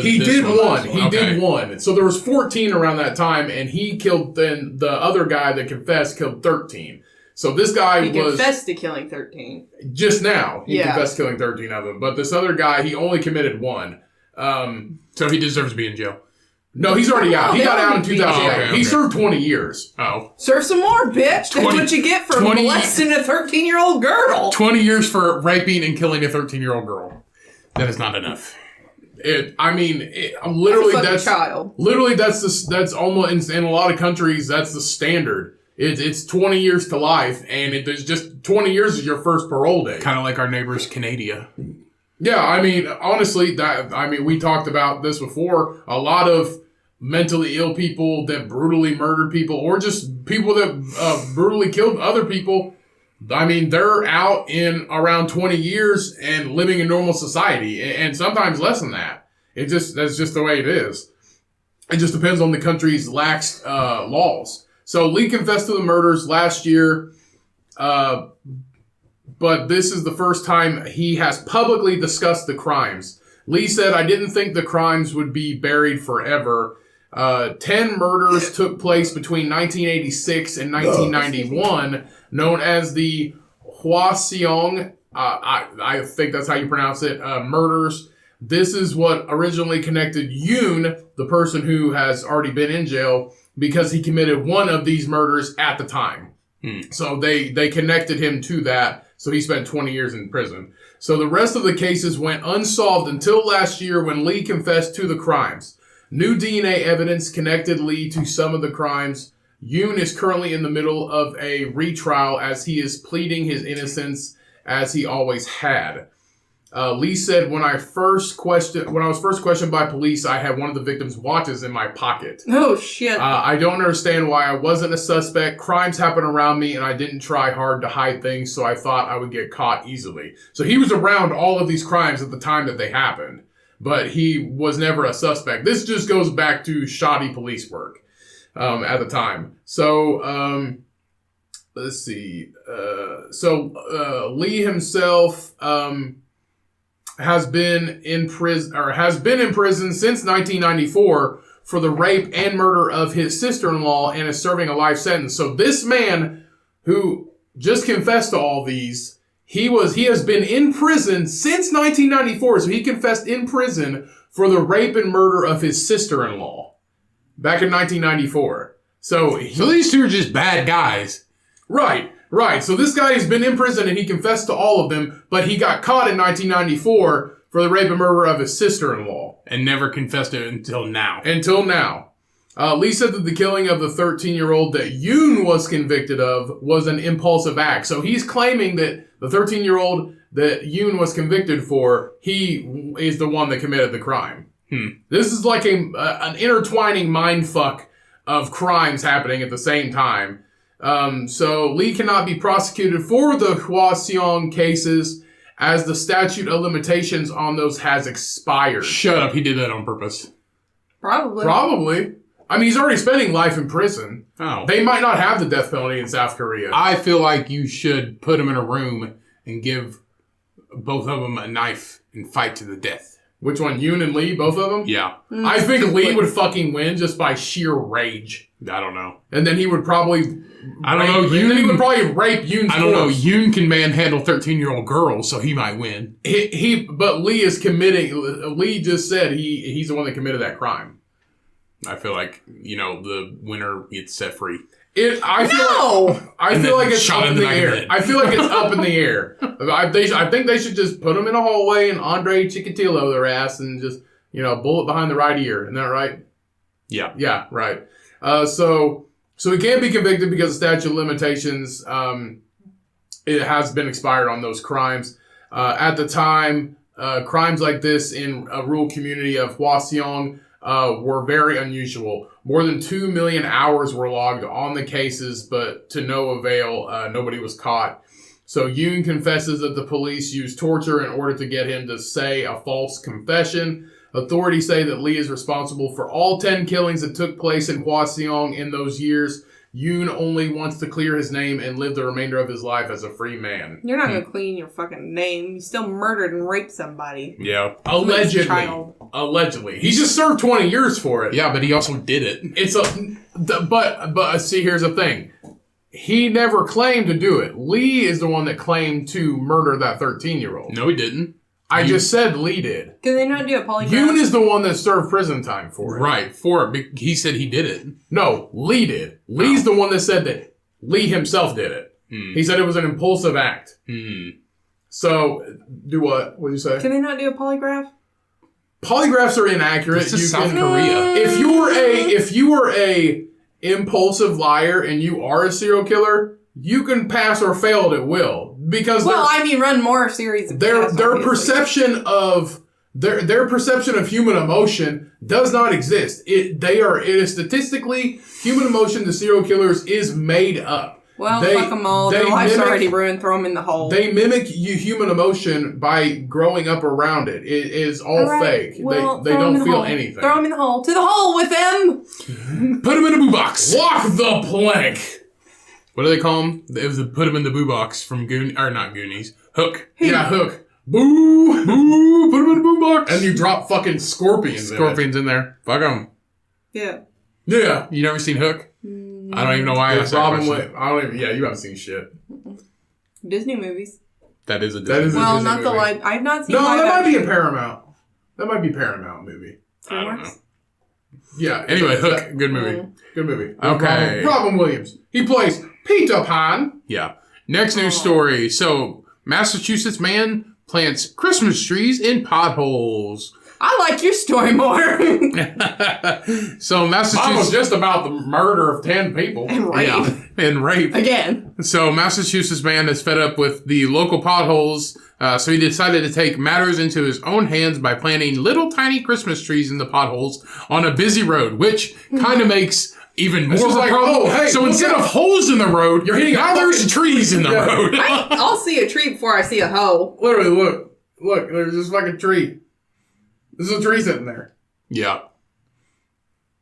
He did one. He Okay. did one. So there was 14 around that time, and he killed, then the other guy that confessed killed 13. So this guy He was... confessed to killing 13. Just now, he Yeah. confessed to killing 13 of them. But this other guy, he only committed one. So he deserves to be in jail. No, he's already out. He They got out in already beat 2008. him. He Okay. served 20 years. Oh. Serve some more, bitch. That's 20 what you get for 20 molesting a 13-year-old girl. 20 years for raping and killing a 13-year-old girl. That is not enough. Literally, That's a that's... fucking child. Literally, that's almost... In a lot of countries, that's the standard. It's 20 years to life, and there's just 20 years is your first parole day. Kind of like our neighbors, Canada. Yeah, honestly, we talked about this before. A lot of mentally ill people that brutally murdered people, or just people that brutally killed other people, they're out in around 20 years and living in normal society, and sometimes less than that. That's just the way it is. It just depends on the country's lax laws. So Lee confessed to the murders last year, but this is the first time he has publicly discussed the crimes. Lee said, "I didn't think the crimes would be buried forever." 10 murders took place between 1986 and 1991, known as the Hwaseong, I think that's how you pronounce it, murders. This is what originally connected Yoon, the person who has already been in jail, because he committed one of these murders at the time. So they connected him to that, so he spent 20 years in prison. So the rest of the cases went unsolved until last year when Lee confessed to the crimes. New DNA evidence connected Lee to some of the crimes Yoon is currently in the middle of a retrial as he is pleading his innocence as he always had. Lee said, when I was first questioned by police, I had one of the victim's watches in my pocket. Oh, shit. I don't understand why I wasn't a suspect. Crimes happen around me, and I didn't try hard to hide things, so I thought I would get caught easily. So he was around all of these crimes at the time that they happened, but he was never a suspect. This just goes back to shoddy police work at the time. So, let's see. Lee himself... has been in prison since 1994 for the rape and murder of his sister-in-law and is serving a life sentence. So this man who just confessed to all these, he has been in prison since 1994. So he confessed in prison for the rape and murder of his sister-in-law back in 1994. So these two are just bad guys. Right. So this guy has been in prison and he confessed to all of them, but he got caught in 1994 for the rape and murder of his sister-in-law. And never confessed it until now. Lee said that the killing of the 13-year-old that Yoon was convicted of was an impulsive act. So he's claiming that the 13-year-old that Yoon was convicted for, he is the one that committed the crime. This is like an intertwining mindfuck of crimes happening at the same time. So Lee cannot be prosecuted for the Hwaseong cases as the statute of limitations on those has expired. Shut up, he did that on purpose. Probably. I mean, he's already spending life in prison. Oh. They might not have the death penalty in South Korea. I feel like you should put them in a room and give both of them a knife and fight to the death. Which one, Yoon and Lee, both of them? Yeah. I think Lee would fucking win just by sheer rage. I don't know. And then he would probably... Yoon would probably rape Yoon's I don't know. corpse. Yoon can manhandle 13-year-old girls, so he might win. But Lee is committing... Lee just said he's the one that committed that crime. I feel like, the winner gets set free. I feel like it's up in the air. I feel like it's up in the air. I think they should just put him in a hallway and Andre Chikatilo their ass and just, bullet behind the right ear. Isn't that right? Yeah. Yeah, right. So he can't be convicted because the statute of limitations, it has been expired on those crimes. At the time, crimes like this in a rural community of Hwaseong were very unusual. More than 2 million hours were logged on the cases, but to no avail. Nobody was caught. So Yoon confesses that the police used torture in order to get him to say a false confession. Authorities say that Lee is responsible for all 10 killings that took place in Hwaseong in those years. Yoon only wants to clear his name and live the remainder of his life as a free man. You're not going to clean your fucking name. You still murdered and raped somebody. Yeah. Allegedly. He just served 20 years for it. Yeah, but he also did it. But see, here's the thing. He never claimed to do it. Lee is the one that claimed to murder that 13-year-old. No, he didn't. I just said Lee did. Can they not do a polygraph? Yoon is the one that served prison time for it. Right, for it. He said he did it. No, Lee did. Lee's the one that said that Lee himself did it. He said it was an impulsive act. So, do what? What did you say? Can they not do a polygraph? Polygraphs are inaccurate. This is South Korea. If you were a impulsive liar and you are a serial killer, you can pass or fail at will. Because run more series of tests, their obviously. their perception of human emotion does not exist. It is statistically, human emotion to serial killers is made up. Well, fuck them all. Their life's already ruined. Throw them in the hole. They mimik human emotion by growing up around it. It is all fake. Well, they don't feel anything. Throw them in the hole. To the hole with them! Put them in a boo box. Walk the plank! What do they call them? It was put them in the boo box from not Goonies. Hook. Yeah, Hook. Boo! Boo! Put them in the boo box. And you drop fucking scorpions in there. Fuck them. Yeah. Yeah. You never seen Hook? I don't even know why I asked that question. You haven't seen shit. Disney movies. That is a Disney movie. Well, not the live. I've not seen. No, that might be a Paramount. That might be Paramount movie. I don't know. Yeah. Anyway, Hook. Good movie. Good movie. Okay. Robin Williams. He plays Peter Pan. Yeah. Next news story. So, Massachusetts man plants Christmas trees in potholes. I like your story more. So Mine was Massachusetts, just about the murder of 10 people. And rape. yeah, and rape. Again. So Massachusetts man is fed up with the local potholes, so he decided to take matters into his own hands by planting little tiny Christmas trees in the potholes on a busy road, which kind of makes even more It's of just a like, problem. oh, hey, so look instead out. of holes in the road, You're hitting a now there's fucking- trees in the Yeah. road. I'll see a tree before I see a hoe. Literally, look, there's this fucking tree. There's a tree sitting there. Yeah.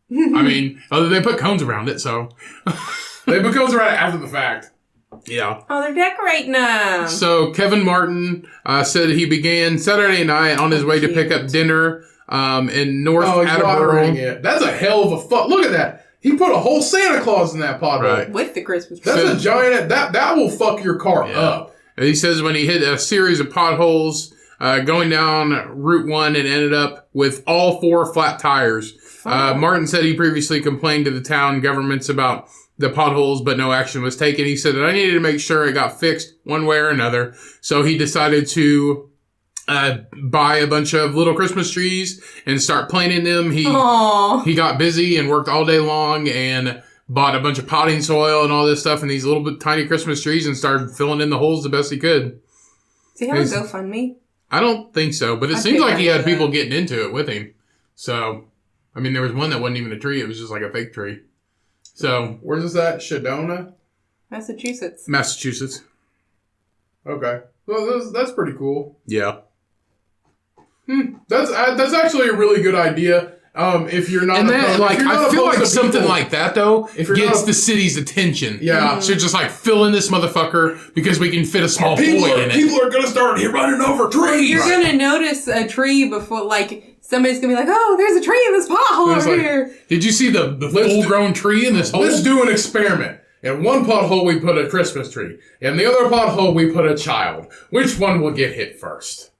I mean, they put cones around it, so. They becomes right after the fact. Yeah. Oh, they're decorating them. So Kevin Martin said he began Saturday night on his way to pick up dinner in North Oh, he's watering Attleboro. it. That's a hell of a fuck. Look at that. He put a whole Santa Claus in that pothole. Right. With the Christmas tree. That's a giant. That will fuck your car Yeah. up. He says when he hit a series of potholes going down Route 1 and ended up with all 4 flat tires. Martin said he previously complained to the town governments about the potholes, but no action was taken. He said that I needed to make sure it got fixed one way or another. So he decided to buy a bunch of little Christmas trees and start planting them. Aww. He got busy and worked all day long and bought a bunch of potting soil and all this stuff and these little bit tiny Christmas trees and started filling in the holes the best he could. Does he have a He's- GoFundMe? I don't think so, but it I'd seems pay like he had money for people that. getting into it with him. So, I mean, there was one that wasn't even a tree. It was just like a fake tree. So, Where's this at? Shadona? Massachusetts. Massachusetts. Okay. Well, that's pretty cool. Yeah. That's actually a really good idea. If you're not, And then, opposed- like, if you're not I feel opposed like to something people- like that, though, If you're gets not- the city's attention. Yeah. So just like fill in this motherfucker because we can fit a small people boy are, in it. people are gonna start running over trees. You're gonna notice a tree before, like, somebody's gonna be like, oh, there's a tree in this pothole It's over like- here. Did you see the Let's full-grown tree in this hole? Let's do an experiment. In one pothole, we put a Christmas tree. In the other pothole, we put a child. Which one will get hit first?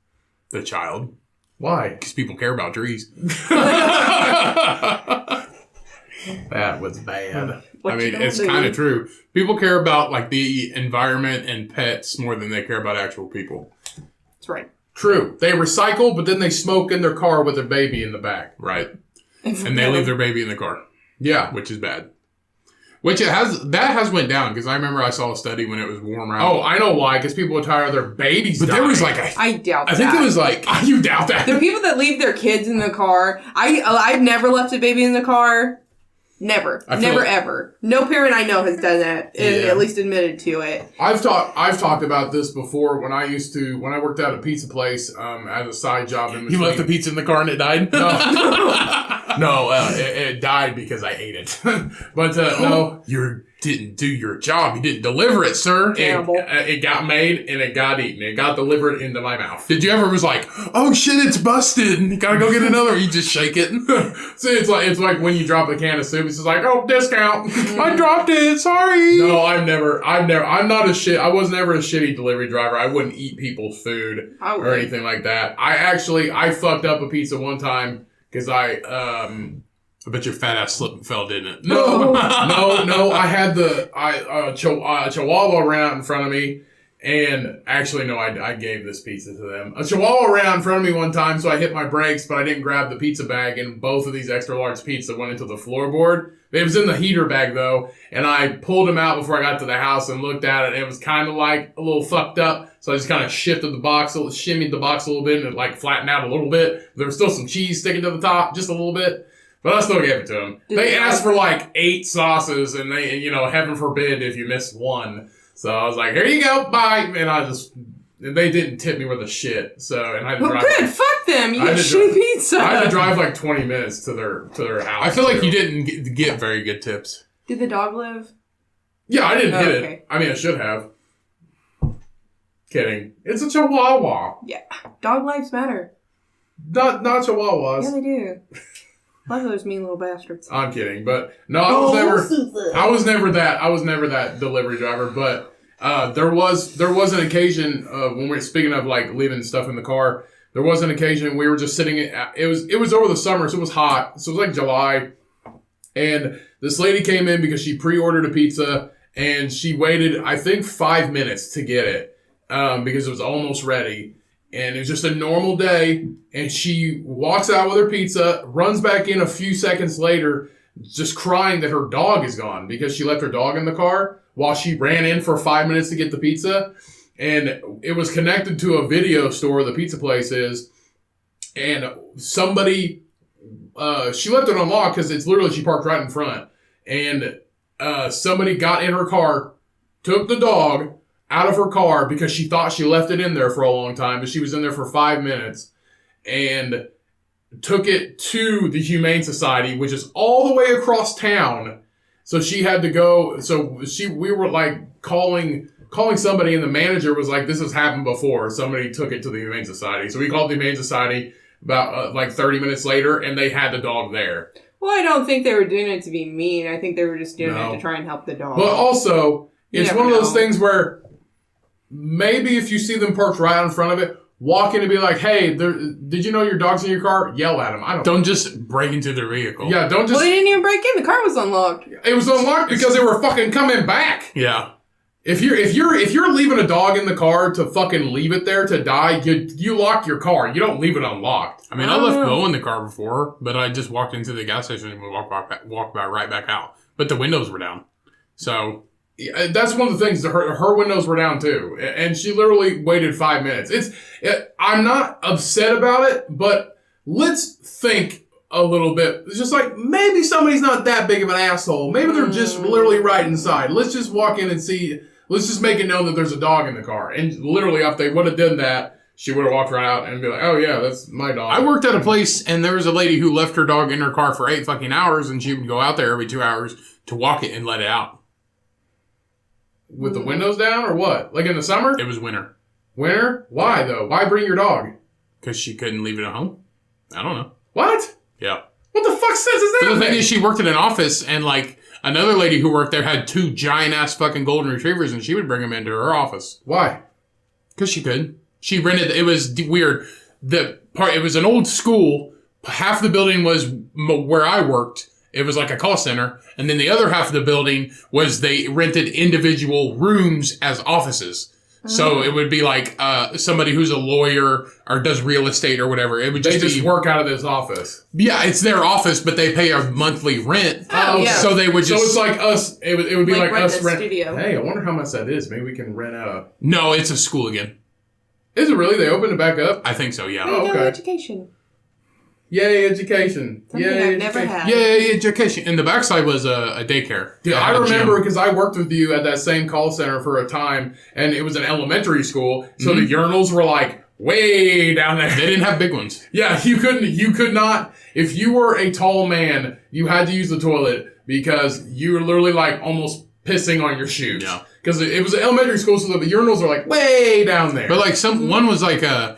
The child. Why? Because people care about trees. That was bad. What I you mean, gonna it's do? kind of true. People care about like the environment and pets more than they care about actual people. That's right. True. They recycle, but then they smoke in their car with their baby in the back. Right. And they leave their baby in the car, Yeah. which is bad. Which that has went down because I remember I saw a study when it was warm out. Oh, I know why. Because people are tired of their babies but there dying. was like I doubt I think that. it was like You doubt that? The people that leave their kids in the car, I've never left a baby in the car. Never. I feel Never like- ever. No parent I know has done that, and Yeah. at least admitted to it. I've talked about this before when I worked at a pizza place as a side job in you left the pizza in the car and it died. No, it died because I ate it. But no, You didn't do your job. You didn't deliver it, sir. Terrible. it got made and it got eaten. It got delivered into my mouth. Did you ever was like, oh shit, it's busted. You gotta go get another. You just shake it. See, it's like when you drop a can of soup. It's just like, oh, discount. I dropped it. Sorry. No, I'm not a shit. I was never a shitty delivery driver. I wouldn't eat people's food I or would. anything like that. I fucked up a pizza one time because I bet your fat ass slipped and fell, didn't it? no, I had a Chihuahua ran out in front of me, and actually no, I gave this pizza to them. A Chihuahua ran out in front of me one time, so I hit my brakes, but I didn't grab the pizza bag, and both of these extra large pizza went into the floorboard. It was in the heater bag though, and I pulled them out before I got to the house and looked at it, and it was kind of like a little fucked up. So I just kind of shimmied the box a little bit, and it like flattened out a little bit. There was still some cheese sticking to the top, just a little bit. But I still gave it to them. Did They they asked like- for like 8 sauces, and they, heaven forbid if you missed one. So I was like, here you go, bye. And they didn't tip me worth a shit. So, and I had to Well, drive. good. Fuck them. You I get had to shitty pizza. I had to drive like 20 minutes to their house. I feel like too. you didn't get very good tips. Did the dog live? Yeah, I didn't Oh, hit okay. it. I mean, I should have. Kidding. It's a Chihuahua. Yeah. Dog lives matter. Not Chihuahuas. Yeah, they do. Love those mean little bastards. I'm kidding, but no, I was never that delivery driver. But there was an occasion when we were speaking of like leaving stuff in the car. There was an occasion we were just sitting. It was over the summer, so it was hot. So it was like July, and this lady came in because she pre-ordered a pizza, and she waited I think 5 minutes to get it because it was almost ready. And it was just a normal day. And she walks out with her pizza, runs back in a few seconds later, just crying that her dog is gone because she left her dog in the car while she ran in for 5 minutes to get the pizza. And it was connected to a video store, the pizza place is. And somebody, she left it unlocked because it's literally, she parked right in front. And somebody got in her car, took the dog out of her car because she thought she left it in there for a long time, but she was in there for 5 minutes, and took it to the Humane Society, which is all the way across town. So she had to go. So we were like calling somebody, and the manager was like, "This has happened before. Somebody took it to the Humane Society." So we called the Humane Society about like 30 minutes later, and they had the dog there. Well, I don't think they were doing it to be mean. I think they were just doing it to try and help the dog. But also, it's one of those things where maybe if you see them parked right in front of it, walk in and be like, "Hey, did you know your dog's in your car?" Yell at them. Don't just break into their vehicle. Yeah, don't just. Well, they didn't even break in. The car was unlocked. It was unlocked because they were fucking coming back. Yeah. If you're leaving a dog in the car to fucking leave it there to die, you lock your car. You don't leave it unlocked. I mean, I left Bo in the car before, but I just walked into the gas station and walked right back out. But the windows were down, so. Yeah, that's one of the things. Her windows were down too, and she literally waited 5 minutes. I'm not upset about it, but let's think a little bit. It's just like maybe somebody's not that big of an asshole. Maybe they're just literally right inside. Let's just walk in and see. Let's just make it known that there's a dog in the car. And literally, if they would have done that, she would have walked right out and be like, "Oh yeah, that's my dog." I worked at a place, and there was a lady who left her dog in her car for 8 fucking hours, and she would go out there every 2 hours to walk it and let it out. With the windows down or what? Like in the summer? It was winter. Winter? Why though? Why bring your dog? Because she couldn't leave it at home. I don't know. What? Yeah. What the fuck sense is that? But the thing is, she worked in an office, and like another lady who worked there had 2 giant ass fucking golden retrievers, and she would bring them into her office. Why? Because she could. She rented. It was weird. It was an old school. Half the building was where I worked. It was like a call center. And then the other half of the building was they rented individual rooms as offices. So it would be like somebody who's a lawyer or does real estate or whatever. It would just work out of this office. Yeah, it's their office, but they pay a monthly rent. Oh, yeah. So they would just. So it's like us. It would be like us rent. Studio. Hey, I wonder how much that is. Maybe we can rent a. No, it's a school again. Is it really? They opened it back up? I think so. Yeah. Oh, okay. Education. Yay, education. Something Yay, I've never had. Yay, education. And the backside was a daycare. Dude, I remember because I worked with you at that same call center for a time, and it was an elementary school, so the urinals were like way down there. They didn't have big ones. Yeah, you could not, if you were a tall man, you had to use the toilet because you were literally like almost pissing on your shoes. Yeah. Because it was an elementary school, so the urinals are like way down there. But like one was like a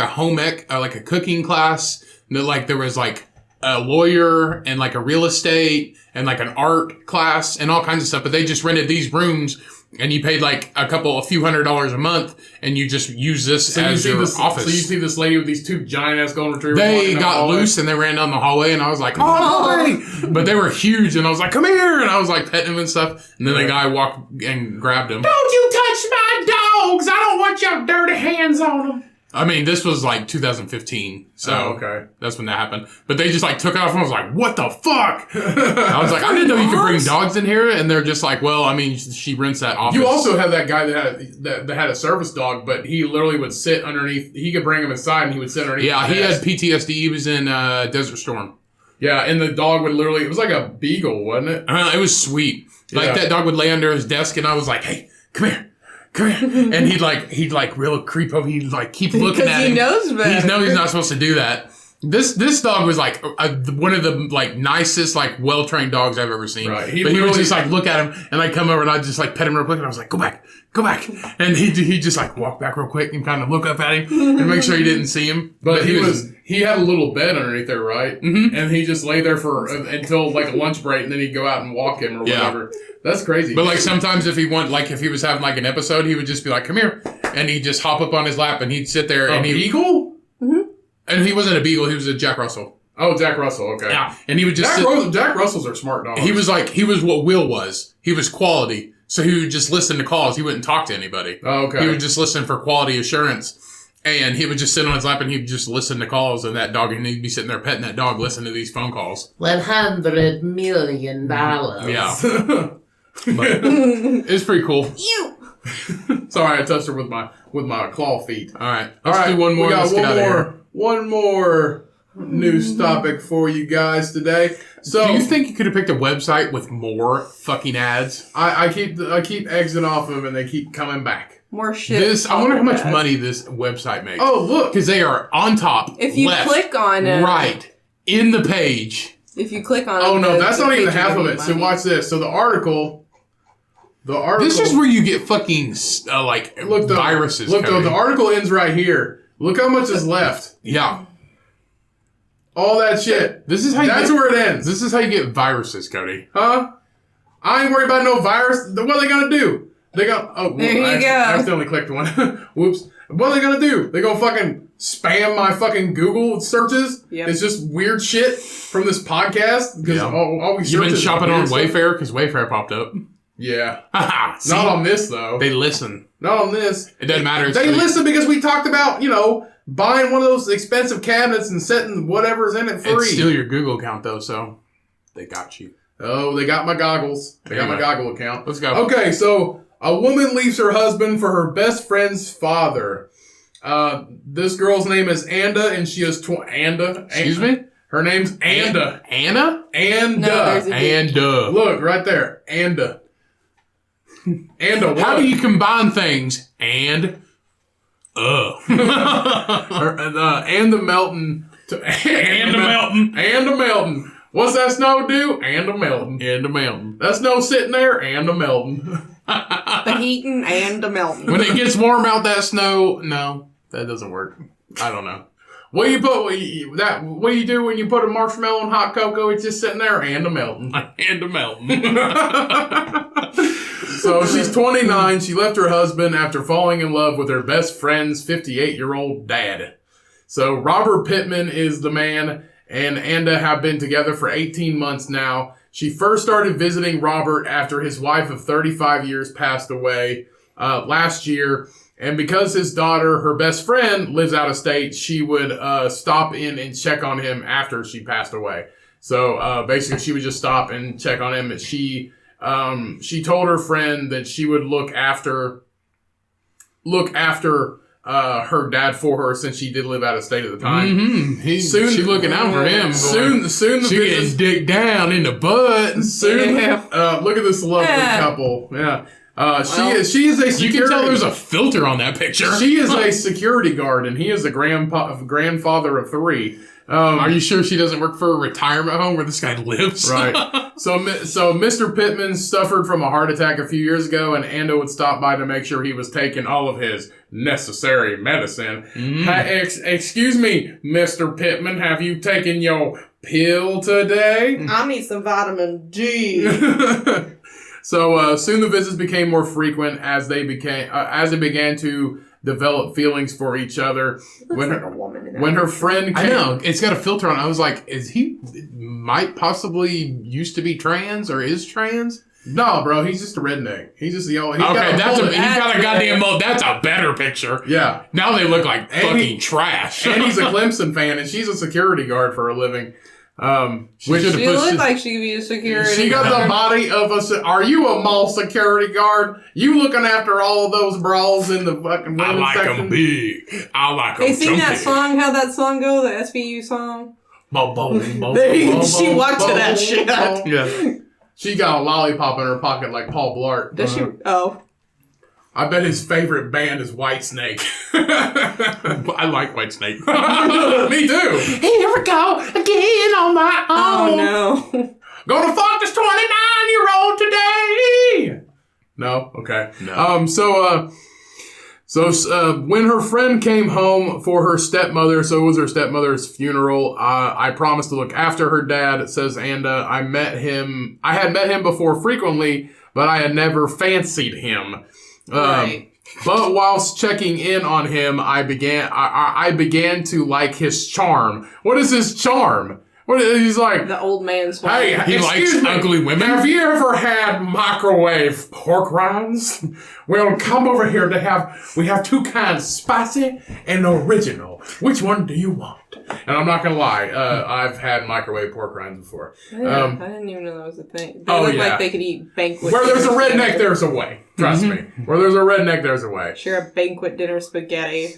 home ec, like a cooking class. Like there was like a lawyer and like a real estate and like an art class and all kinds of stuff. But they just rented these rooms, and you paid like a few $100s a month, and you just use this as your office. So you see this lady with these 2 giant ass golden retrievers. They got loose and they ran down the hallway, and I was like, "Oh!" But they were huge, and I was like, "Come here!" And I was like petting them and stuff. And then the guy walked and grabbed him. Don't you touch my dogs! I don't want your dirty hands on them. I mean, this was like 2015, so okay. That's when that happened. But they just like took off, and I was like, "What the fuck?" I was like, "I didn't know you could bring dogs in here," and they're just like, "Well, I mean, she rents that office." You also had that guy that had a service dog, but he literally would sit underneath. He could bring him inside, and he would sit underneath. Yeah, the he desk. had PTSD. He was in Desert Storm. Yeah, and the dog would literally. It was like a beagle, wasn't it? It was sweet. Like that dog would lay under his desk, and I was like, "Hey, come here." And he'd like real creep over. He'd like keep looking at him. Because he knows better. He knows he's not supposed to do that. This dog was like one of the like nicest, like well trained dogs I've ever seen. Right. He would just like look at him, and I'd come over and I'd just like pet him real quick, and I was like, go back, and he just like walk back real quick and kind of look up at him and make sure he didn't see him. But he had a little bed underneath there, right? Mm-hmm. And he just lay there until like a lunch break, and then he'd go out and walk him or whatever. That's crazy. But like sometimes if he was having like an episode, he would just be like, "Come here," and he'd just hop up on his lap and he'd sit there. A beagle? Mm-hmm. And he wasn't a beagle; he was a Jack Russell. Oh, Jack Russell. Okay. Yeah, and he would just Jack Russells are smart dogs. He was what Will was. He was quality, so he would just listen to calls. He wouldn't talk to anybody. Oh, okay. He would just listen for quality assurance. And he would just sit on his lap and he'd just listen to calls, and that dog, and he'd be sitting there petting that dog, listening to these phone calls. $100 million. Yeah. But it's pretty cool. You. Sorry, I touched her with my claw feet. All right. Let's do one more. We got Let's get out of here. one more news topic for you guys today. So, do you think you could have picked a website with more fucking ads? I keep exiting off of them and they keep coming back. More shit. I wonder how much money this website makes. Oh, look. Because they are on top, If you left, click on it. right, in the page. If you click on it. Oh, no, that's not even page half of will it. give So you watch this. So the article. This is where you get fucking, viruses. Look, Cody. the article ends right here. Look how much is left. Yeah. All that shit. That's where it ends. This is how you get viruses, Cody. Huh? I ain't worried about no virus. What are they going to do? They got. Oh, there you go. I accidentally clicked one. Whoops. What are they gonna do? They gonna fucking spam my fucking Google searches? Yep. It's just weird shit from this podcast because all we You've been shopping on weird stuff. Wayfair because Wayfair popped up. Yeah. See? Not on this though. They listen. Not on this. It doesn't matter. They listen because we talked about buying one of those expensive cabinets and setting whatever's in it free. It's still your Google account though, so they got you. Oh, they got my goggles. They got my Anyway. goggle account. Let's go. Okay, so a woman leaves her husband for her best friend's father. This girl's name is Anda, and she is Anda. Excuse me? Her name's Anda. Anna? Anda. No, there's a Anda. Look, right there. Anda. Anda what? How do you combine things? And Anda Melton. Anda Melton. Anda Melton. What's that snow do? Anda Melton. Anda Melton. That snow sitting there? Anda Melton. the heating and the melting. When it gets warm out, that snow, no, that doesn't work. I don't know. What do you do when you put a marshmallow in hot cocoa? It's just sitting there and a melting. And a melting. So she's 29. She left her husband after falling in love with her best friend's 58-year-old dad. So Robert Pittman is the man, and Anda have been together for 18 months now. She first started visiting Robert after his wife of 35 years passed away last year. And because his daughter, her best friend, lives out of state, she would stop in and check on him after she passed away. So basically, she would just stop and check on him. She told her friend that she would look after her dad for her, since she did live out of state at the time. Mm-hmm. She's looking out for him. Soon the she getting dick down in the butt. Soon, Yeah. look at this lovely couple. Yeah. She is a security. You can tell there's a filter on that picture. She is a security guard, and he is a grandfather of 3. Are you sure she doesn't work for a retirement home where this guy lives? Right. So Mr. Pittman suffered from a heart attack a few years ago, and Anda would stop by to make sure he was taking all of his necessary medicine. Excuse me, Mr. Pittman, have you taken your pill today? I need some vitamin D. So soon the visits became more frequent as they began to develop feelings for each other. Looks like a woman in that When her picture. friend came, I know. It's got a filter on it. I was like, might possibly used to be trans or is trans? No, bro, he's just a redneck. He's just the old. He's Okay, got he's got a goddamn that's a better picture. Yeah. Now they look like And fucking trash. And he's a Clemson fan, and she's a security guard for a living. She looked like she could be a security. She got the body of a. Are you a mall security guard? You looking after all of those brawls in the fucking women's I like section? them big. I like them They sing chunky. that song. How'd that song go? The SVU song. Boom, boom, boom, She watched that shit. Yeah. She got a lollipop in her pocket like Paul Blart. Does she? Oh. I bet his favorite band is Whitesnake. I like Whitesnake. Me too. Here we go again on my Oh own. no. Gonna fuck this 29-year-old today. No? Okay. No. So when her friend came home for her stepmother, so it was her stepmother's funeral, I promised to look after her dad. It says Anda, I had met him before frequently, but I had never fancied him. Right. But whilst checking in on him, I began to like his charm. What is his charm? He's like, The old man swallow. hey, He likes ugly women. Have you ever had microwave pork rinds? Well, come over here we have two kinds, spicy and original. Which one do you want? And I'm not gonna lie, I've had microwave pork rinds before. I didn't even know that was a thing. They Oh, look yeah. like they could eat banquet. Where there's a dinner redneck, spaghetti. there's a way. Trust me. Where there's a redneck, there's a way. Sure, a banquet dinner spaghetti.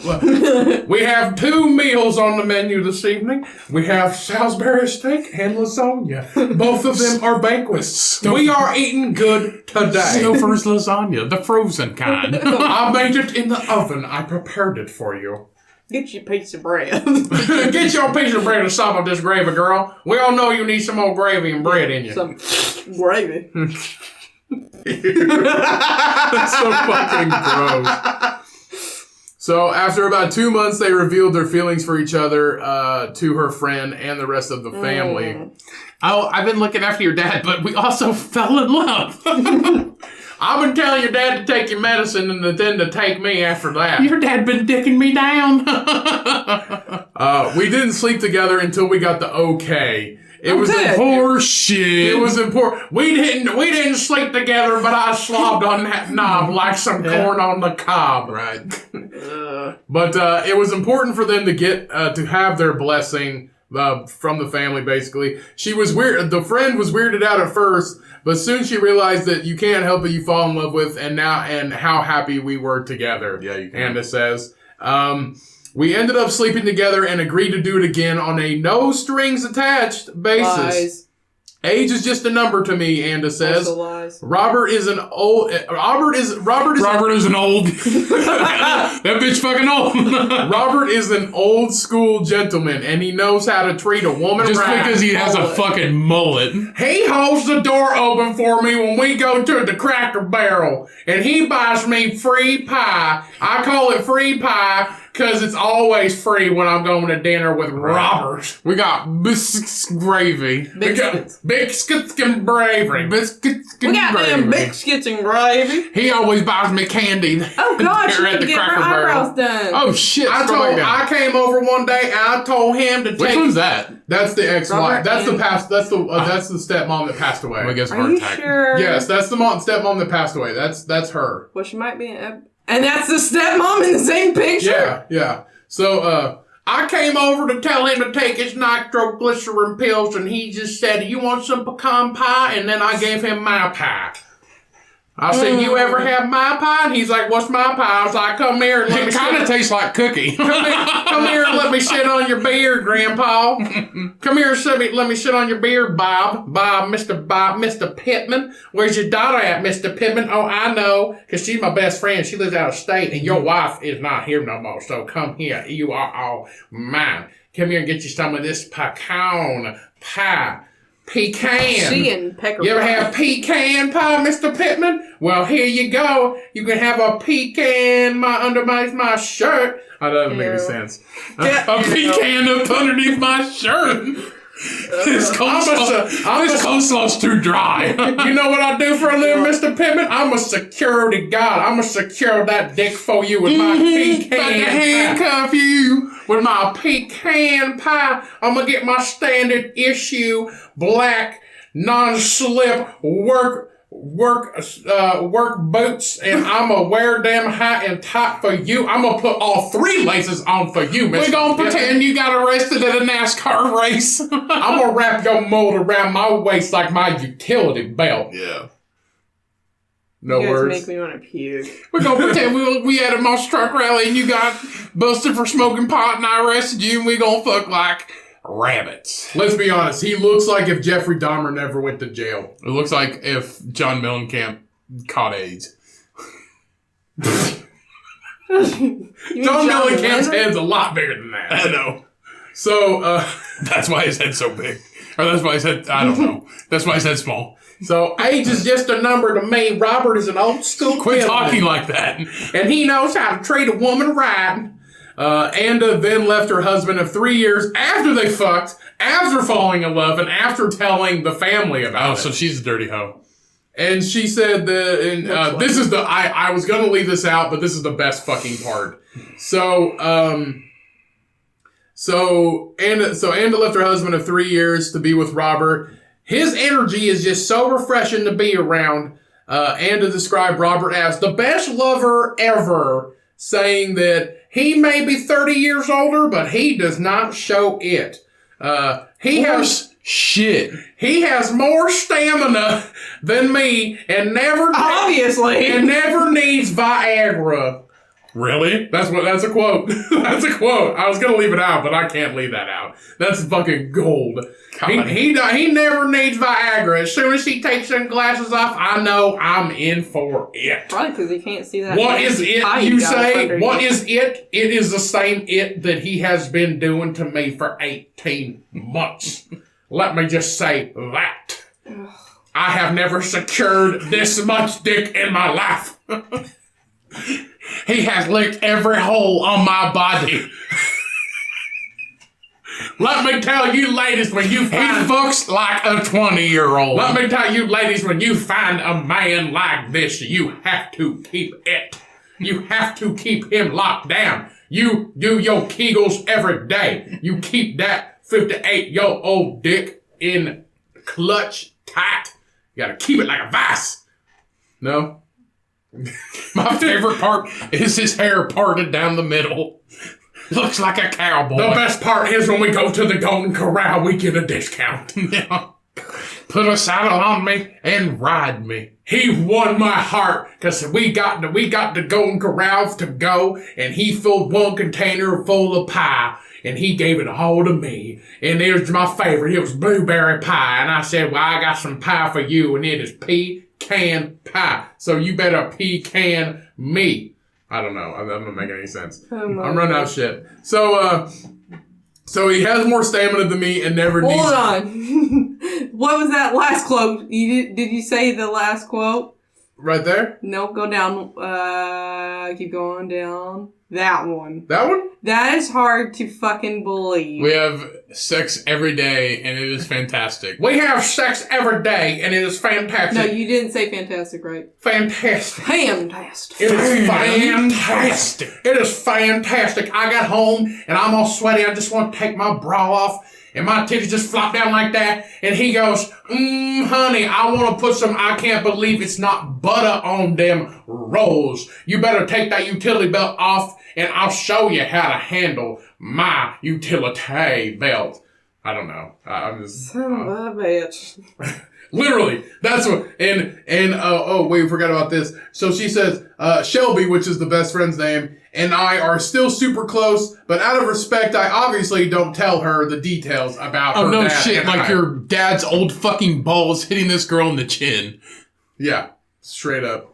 Well, we have 2 meals on the menu this evening. We have Salisbury steak and lasagna. Both of them are banquets. We are eating good today. Stouffer's lasagna, the frozen kind. I made it in the oven. I prepared it for you. Get your piece of bread. Get your piece of bread and stop with this gravy, girl. We all know you need some more gravy and bread in you. Some gravy. That's so fucking gross. So after about 2 months, they revealed their feelings for each other to her friend and the rest of the family. Oh, I've been looking after your dad, but we also fell in love. I've been telling your dad to take your medicine and then to take me after that. Your dad been dicking me down. We didn't sleep together until we got the okay. It was good. Horseshit. It was important. We didn't sleep together, but I slobbed on that knob like some corn on the cob. Right. But it was important for them to get to have their blessing from the family. Basically, she was weird. The friend was weirded out at first, but soon she realized that you can't help what you fall in love with, and how happy we were together. Yeah, you can. Anna says. We ended up sleeping together and agreed to do it again on a no strings attached basis. Lies. Age is just a number to me, Anda says. Also lies. Robert is an old. Robert is an old. That bitch fucking old. Robert is an old school gentleman, and he knows how to treat a woman Just right. because he has a fucking mullet. He holds the door open for me when we go to the Cracker Barrel, and he buys me free pie. I call it free pie because it's always free when I'm going to dinner with Robert. We got biscuits gravy. We got biscuits and bravery. Biscuits We and got them gravy. biscuits and gravy. He always buys me candy. Oh God, she Here at can the get her Cracker Barrel. eyebrows done. Oh shit! I came over one day and I told him to take. Which one's that? That's the ex-wife. Robert That's the and- past. That's the stepmom that passed away. I guess Are heart you attack. sure? Yes, that's the stepmom that passed away. That's her. Well, she might be and that's the stepmom in the same picture? Yeah. So, I came over to tell him to take his nitroglycerin pills, and he just said, "You want some pecan pie?" And then I gave him my pie. I said, "You ever have my pie?" And he's like, "What's my pie?" I was like, "Come here and let me It kind of tastes like cookie. Come here and let me sit on your beard, Grandpa. Come here and let me sit on your beard, Bob, Mr. Pittman. Where's your daughter at, Mr. Pittman? Oh, I know, because she's my best friend. She lives out of state, and your wife is not here no more. So come here. You are all mine. Come here and get you some of this pecan pie. Pecan. She and Pecker. You ever have pecan pie, Mr. Pittman? Well, here you go. You can have a pecan underneath my shirt. Oh, that doesn't make any sense. A pecan up underneath my shirt. This coleslaw's too dry. You know what I do for a living, Mr. Pittman? I'm a security guard. I'm gonna secure that dick for you with my pecan About to pie. handcuff you. With my pecan pie, I'm gonna get my standard issue black non-slip work boots, and I'm gonna wear them high and tight for you. I'm gonna put all 3 laces on for you, Mr. We're gonna Pittman. pretend you got arrested at a NASCAR race. I'm gonna wrap your mold around my waist like my utility belt. Yeah. No You guys words. make me want to puke. We're gonna pretend we had a monster truck rally and you got busted for smoking pot and I arrested you and we gonna fuck like rabbits. Let's be honest. He looks like if Jeffrey Dahmer never went to jail. It looks like if John Mellencamp caught AIDS. John John Mellencamp's head's a lot bigger than that. I know. So, That's why his head's so big. Or that's why his head, I don't know. That's why his head's small. age is just a number to me. Robert is an old school Quit gentleman, talking like that. and he knows how to treat a woman right. Anda then left her husband of 3 years after they fucked, after falling in love, and after telling the family about Oh, it. so she's a dirty hoe. And she said this is I was going to leave this out, but this is the best fucking part. So, So Anda left her husband of 3 years to be with Robert. His energy is just so refreshing to be around. Anda described Robert as the best lover ever, saying that he may be 30 years older, but he does not show it. He has more stamina than me and never needs Viagra. Really? That's a quote. That's a quote. I was gonna leave it out, but I can't leave that out. That's fucking gold. He never needs Viagra. As soon as he takes them glasses off, I know I'm in for it. Probably because he can't see that. What is it, you say? What is it? It is the same it that he has been doing to me for 18 months. Let me just say that. I have never secured this much dick in my life. He has licked every hole on my body. Let me tell you ladies, when you find... He fucks like a 20-year-old. Let me tell you ladies, when you find a man like this, you have to keep it. You have to keep him locked down. You do your Kegels every day. You keep that 58-year-old dick in clutch tight. You gotta keep it like a vice. No? My favorite part is his hair parted down the middle. Looks like a cowboy. The best part is when we go to the Golden Corral, we get a discount. Yeah. Put a saddle on me and ride me. He won my heart because we got the Golden Corral to go, and he filled one container full of pie, and he gave it all to me. And it was my favorite. It was blueberry pie, and I said, well, I got some pie for you, and it is pecan pie. So you better pecan me. I don't know. I'm not making any sense. I'm running out of shit. So he has more stamina than me and never needs... Hold on. What was that last quote? Did you say the last quote? Right there? No, go down. Keep going down. That one. That one? That is hard to fucking believe. We have sex every day, and it is fantastic. We have sex every day, and it is fantastic. No, you didn't say fantastic, right? Fantastic. Fantastic. It is fantastic. It is fantastic. I got home, and I'm all sweaty. I just want to take my bra off, and my titties just flop down like that. And he goes, honey, I want to put some, I can't believe it's not butter on them rolls. You better take that utility belt off, and I'll show you how to handle my utility belt. I don't know. I'm just... Son of a bitch. Literally, that's what, and wait, we forgot about this. So she says, Shelby, which is the best friend's name, and I are still super close, but out of respect, I obviously don't tell her the details about her dad. Oh, no shit, and like your dad's old fucking balls hitting this girl in the chin. Yeah, straight up.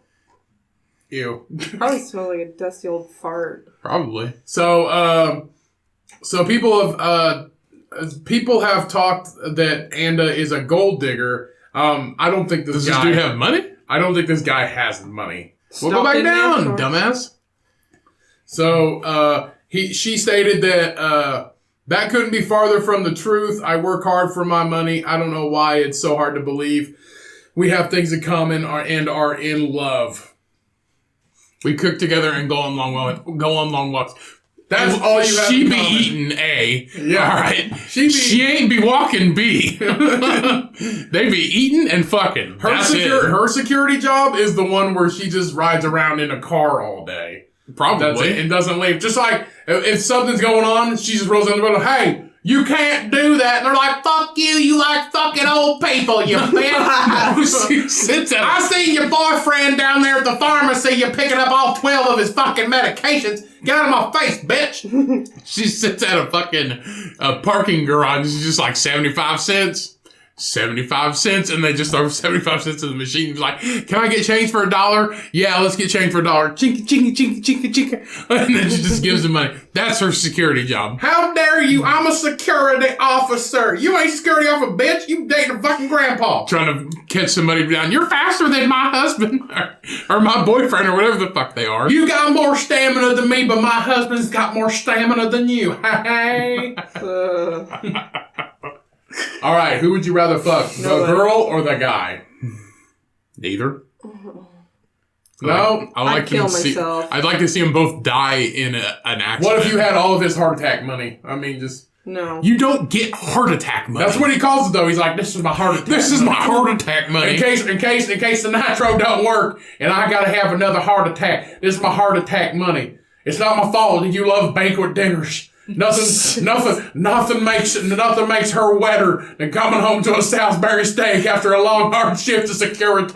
Ew. Probably smell like a dusty old fart. Probably. So people have talked that Anda is a gold digger. I don't think Does this dude have money? I don't think this guy has money. Well, go back down, dumbass. So, she stated that, that couldn't be farther from the truth. I work hard for my money. I don't know why it's so hard to believe. We have things in common and are in love. We cook together and go on long walks. That's all you have She in be common. eating A. Yeah. All right. She ain't be walking B. They be eating and fucking. Her security job is the one where she just rides around in a car all day. Probably. That's it, and doesn't leave. Just like, if something's going on, she just rolls down the window, hey, you can't do that. And they're like, fuck you like fucking old people, you bitch. She sits at I see your boyfriend down there at the pharmacy, you're picking up all 12 of his fucking medications. Get out of my face, bitch. She sits at a fucking parking garage. It's just like 75 cents. 75 cents, and they just throw 75 cents in the machine. He's like, can I get change for $1? Yeah, let's get change for $1. Chinky, chinky, chinky, chinky, chinky. And then she just gives them money. That's her security job. How dare you? I'm a security officer. You ain't security officer, bitch. You dating a fucking grandpa. Trying to catch somebody down. You're faster than my husband or my boyfriend or whatever the fuck they are. You got more stamina than me, but my husband's got more stamina than you. Hey. All right, who would you rather fuck, the girl or the guy? Neither. No, I'd kill myself. I'd like to see them both die in an accident. What if you had all of his heart attack money? I mean, just... No. You don't get heart attack money. That's what he calls it, though. He's like, this is my heart attack. This is my heart attack money. In case the nitro don't work and I gotta have another heart attack. This is my heart attack money. It's not my fault that you love banquet dinners. Nothing makes her wetter than coming home to a Salisbury steak after a long hard shift of security.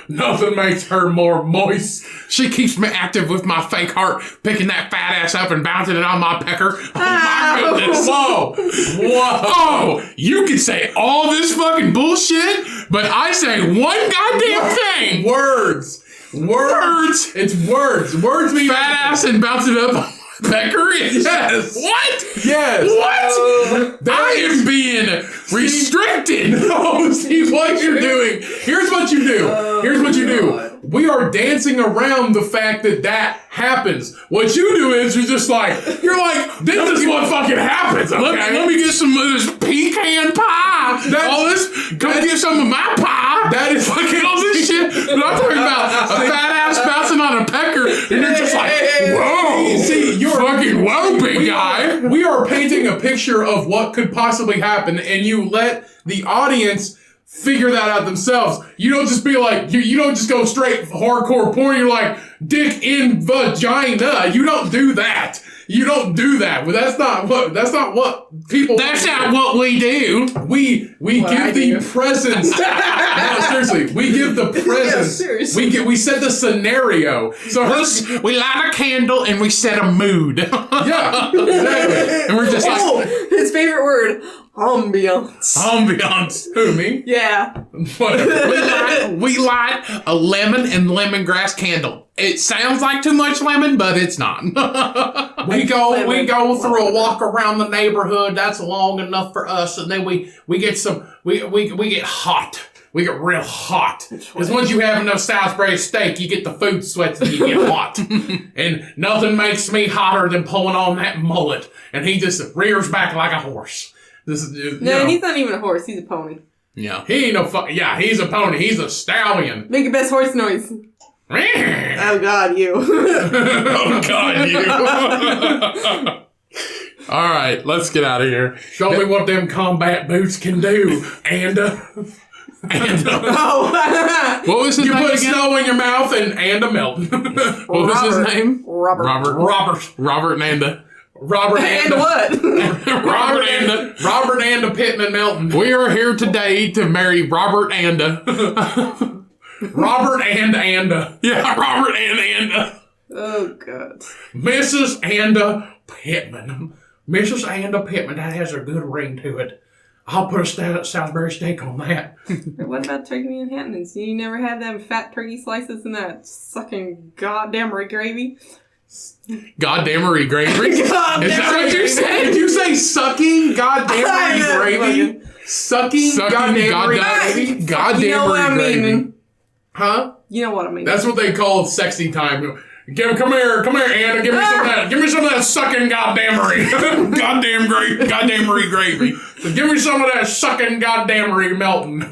Nothing makes her more moist. She keeps me active with my fake heart, picking that fat ass up and bouncing it on my pecker. Oh my goodness. Whoa. Oh, you can say all this fucking bullshit, but I say one goddamn thing. Words. It's words. Words mean fat ass and bounce it up. Pecker? Yes. What? Yes. What? I am being restricted. No, see what you're doing. Here's what you do. We are dancing around the fact that happens. What you do is you're like, this is what fucking happens, okay? Let me get some of this pecan pie. Come get some of my pie. That is fucking all this shit. But I'm talking about a fat ass bouncing on a pecker, and you're just like, whoa. See, you're fucking whoa, big guy. We are painting a picture of what could possibly happen, and you let the audience figure that out themselves. You don't just be like, you don't just go straight hardcore porn. You're like, dick in vagina. You don't do that. But that's not what people. That's not what we do. We give the presence. No, seriously, we give the presence. Yeah, we set the scenario. So we light a candle and we set a mood. Yeah, exactly. And we're just like, his favorite word, ambiance. Who, me? Yeah. Whatever. we light a lemon and lemongrass candle. It sounds like too much lemon, but it's not. We go through a walk around the neighborhood. That's long enough for us, and then we get get hot. We get real hot. Because once you have enough Salisbury steak, you get the food sweats and you get hot. And nothing makes me hotter than pulling on that mullet. And he just rears back like a horse. He's not even a horse. He's a pony. Yeah. He ain't no yeah, he's a pony. He's a stallion. Make your best horse noise. Oh, God, you. Oh, God, you. All right, let's get out of here. Show me what them combat boots can do. And Oh. What was his you name put again? snow in your mouth and a Melton. What was his name? Robert. Robert and Anda. Robert And what? Robert and Pittman Melton. We are here today to marry Robert Anda. Robert and Anda. Yeah, Robert and Anda. Oh, God. Mrs. Anda Pittman. Mrs. Anda Pittman. That has a good ring to it. I'll put a Salisbury steak on that. What about turkey Manhattans? You never had them fat turkey slices in that sucking Goddamnery gravy? Goddamnery gravy? Is that what you said? Did you say sucking Goddamnery gravy? Sucking Goddamnery gravy? Goddamnery You know what I gravy. mean. Huh? You know what I mean. That's what they call sexy time. Come here, Anna. Give me some of that. Give me some of that sucking Goddamnery. Goddamnery gravy. So give me some of that sucking Goddamnery Melton.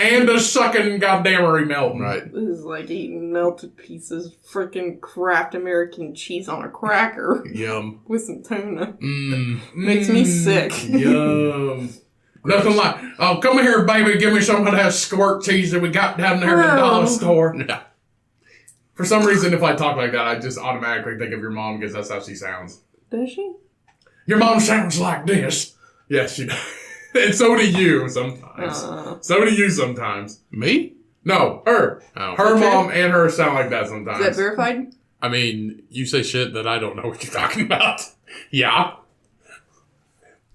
And a sucking Goddamnery Melton. Right. This is like eating melted pieces of freaking Kraft American cheese on a cracker. Yum. With some tuna. Makes me sick. Yum. Nothing like, oh, come here, baby. Give me some of that squirt cheese that we got down there in the dollar store. Yeah. For some reason, if I talk like that, I just automatically think of your mom because that's how she sounds. Does she? Your mom sounds like this. Yes, she does. And so do you sometimes. So do you sometimes. Me? No, her. Oh. Her mom and her sound like that sometimes. Is that verified? I mean, you say shit that I don't know what you're talking about. Yeah.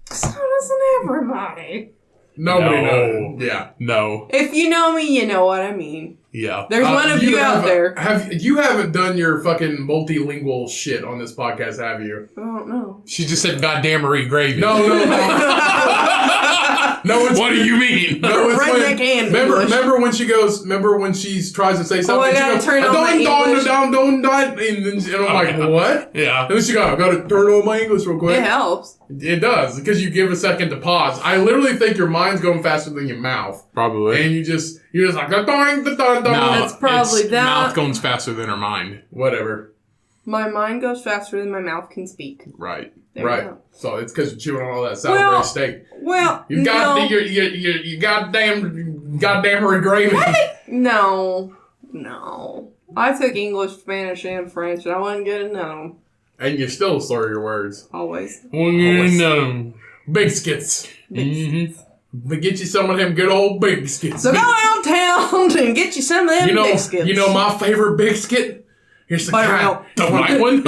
So doesn't everybody. Nobody No. knows. Yeah. No. If you know me, you know what I mean. Yeah. There's one of you out there. You haven't done your fucking multilingual shit on this podcast, have you? I don't know. She just said Goddamnery gravy. No. No, it's What do you mean? No, it's Redneck and English. remember when she goes. Remember when she tries to say something. I gotta she goes, turn on my English. don't, and I'm like, what? Yeah. And then she goes, I gotta turn on my English real quick. It helps. It does, because you give a second to pause. I literally think your mind's going faster than your mouth. Probably. And you're just like, da-doing, da-dun, No, dun. That's probably it's that. mouth goes faster than her mind. Whatever. My mind goes faster than my mouth can speak. Right. There we Right. go. So it's because you're chewing on all that Salisbury steak. Well, You got no. you goddamn her gravy. No. I took English, Spanish, and French, and I wasn't good at none of them. And you still slur your words. Always. No. Big skits. Mm-hmm. But get you some of them good old big skits. So go downtown and get you some of them biscuits. You know my favorite big skit? Here's the Buttermilk. The white one.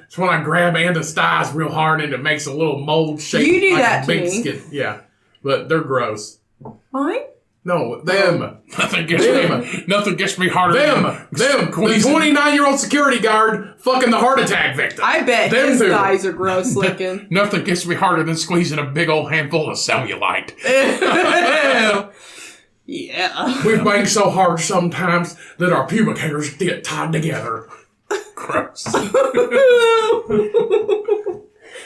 It's when I grab Anda's thighs real hard and it makes a little mold shape. You do like that a to big me. skit. Yeah. But they're gross. Mine? No, them. Nothing gets me harder Them. The 29-year-old security guard fucking the heart attack victim. I bet Them his two. thighs are gross looking. Nothing gets me harder than squeezing a big old handful of cellulite. Yeah. We bang so hard sometimes that our pubic hairs get tied together. Gross.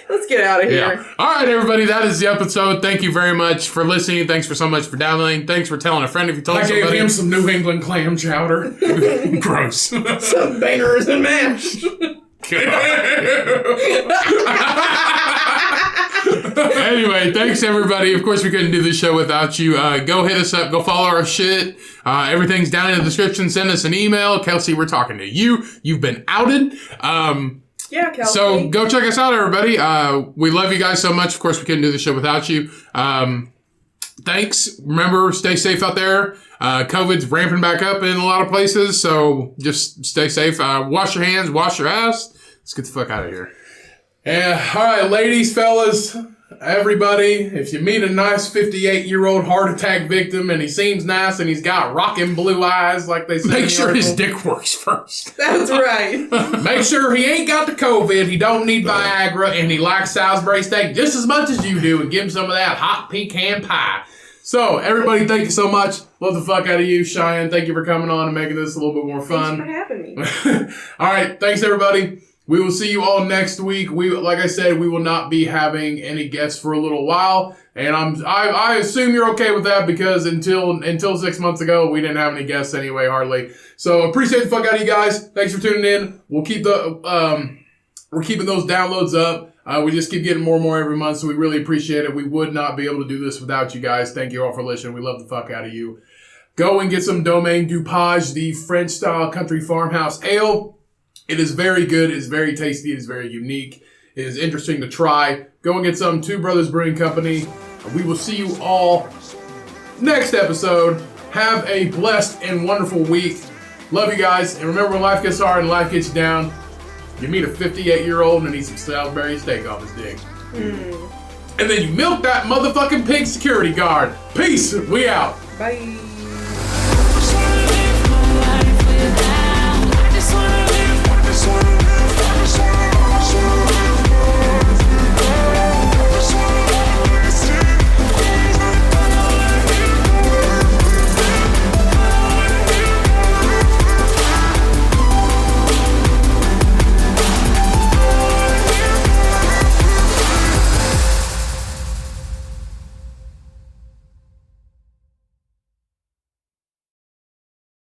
Let's get out of here. Yeah. All right, everybody. That is the episode. Thank you very much for listening. Thanks for so much for downloading. Thanks for telling a friend if you told I gave somebody. him some New England clam chowder. Gross. Some bangers and mash. Anyway, thanks everybody. Of course, we couldn't do this show without you. Go hit us up. Go follow our shit. Everything's down in the description. Send us an email. Kelsey, we're talking to you. You've been outed. Yeah, Kelsey. So go check us out, everybody. We love you guys so much. Of course, we couldn't do the show without you. Thanks. Remember, stay safe out there. COVID's ramping back up in a lot of places, so just stay safe. Wash your hands. Wash your ass. Let's get the fuck out of here. Yeah, all right, ladies, fellas, everybody, if you meet a nice 58-year-old heart attack victim and he seems nice and he's got rocking blue eyes like they say in Make the sure his article, dick works first. That's right. make sure he ain't got the COVID, he don't need Viagra, and he likes Salisbury steak just as much as you do, and give him some of that hot pecan pie. So, everybody, thank you so much. Love the fuck out of you. Cheyenne, thank you for coming on and making this a little bit more fun. Thanks for having me. All right, thanks, everybody. We will see you all next week. Like I said, we will not be having any guests for a little while, and I assume you're okay with that because until 6 months ago, we didn't have any guests anyway, hardly. So appreciate the fuck out of you guys. Thanks for tuning in. We'll keep we're keeping those downloads up. We just keep getting more and more every month, so we really appreciate it. We would not be able to do this without you guys. Thank you all for listening. We love the fuck out of you. Go and get some Domaine DuPage, the French-style country farmhouse ale. It is very good. It is very tasty. It is very unique. It is interesting to try. Go and get some. Two Brothers Brewing Company. We will see you all next episode. Have a blessed and wonderful week. Love you guys. And remember, when life gets hard and life gets you down, you meet a 58-year-old and eats some Salisbury steak off his dick. And then you milk that motherfucking pig security guard. Peace. We out. Bye. Life without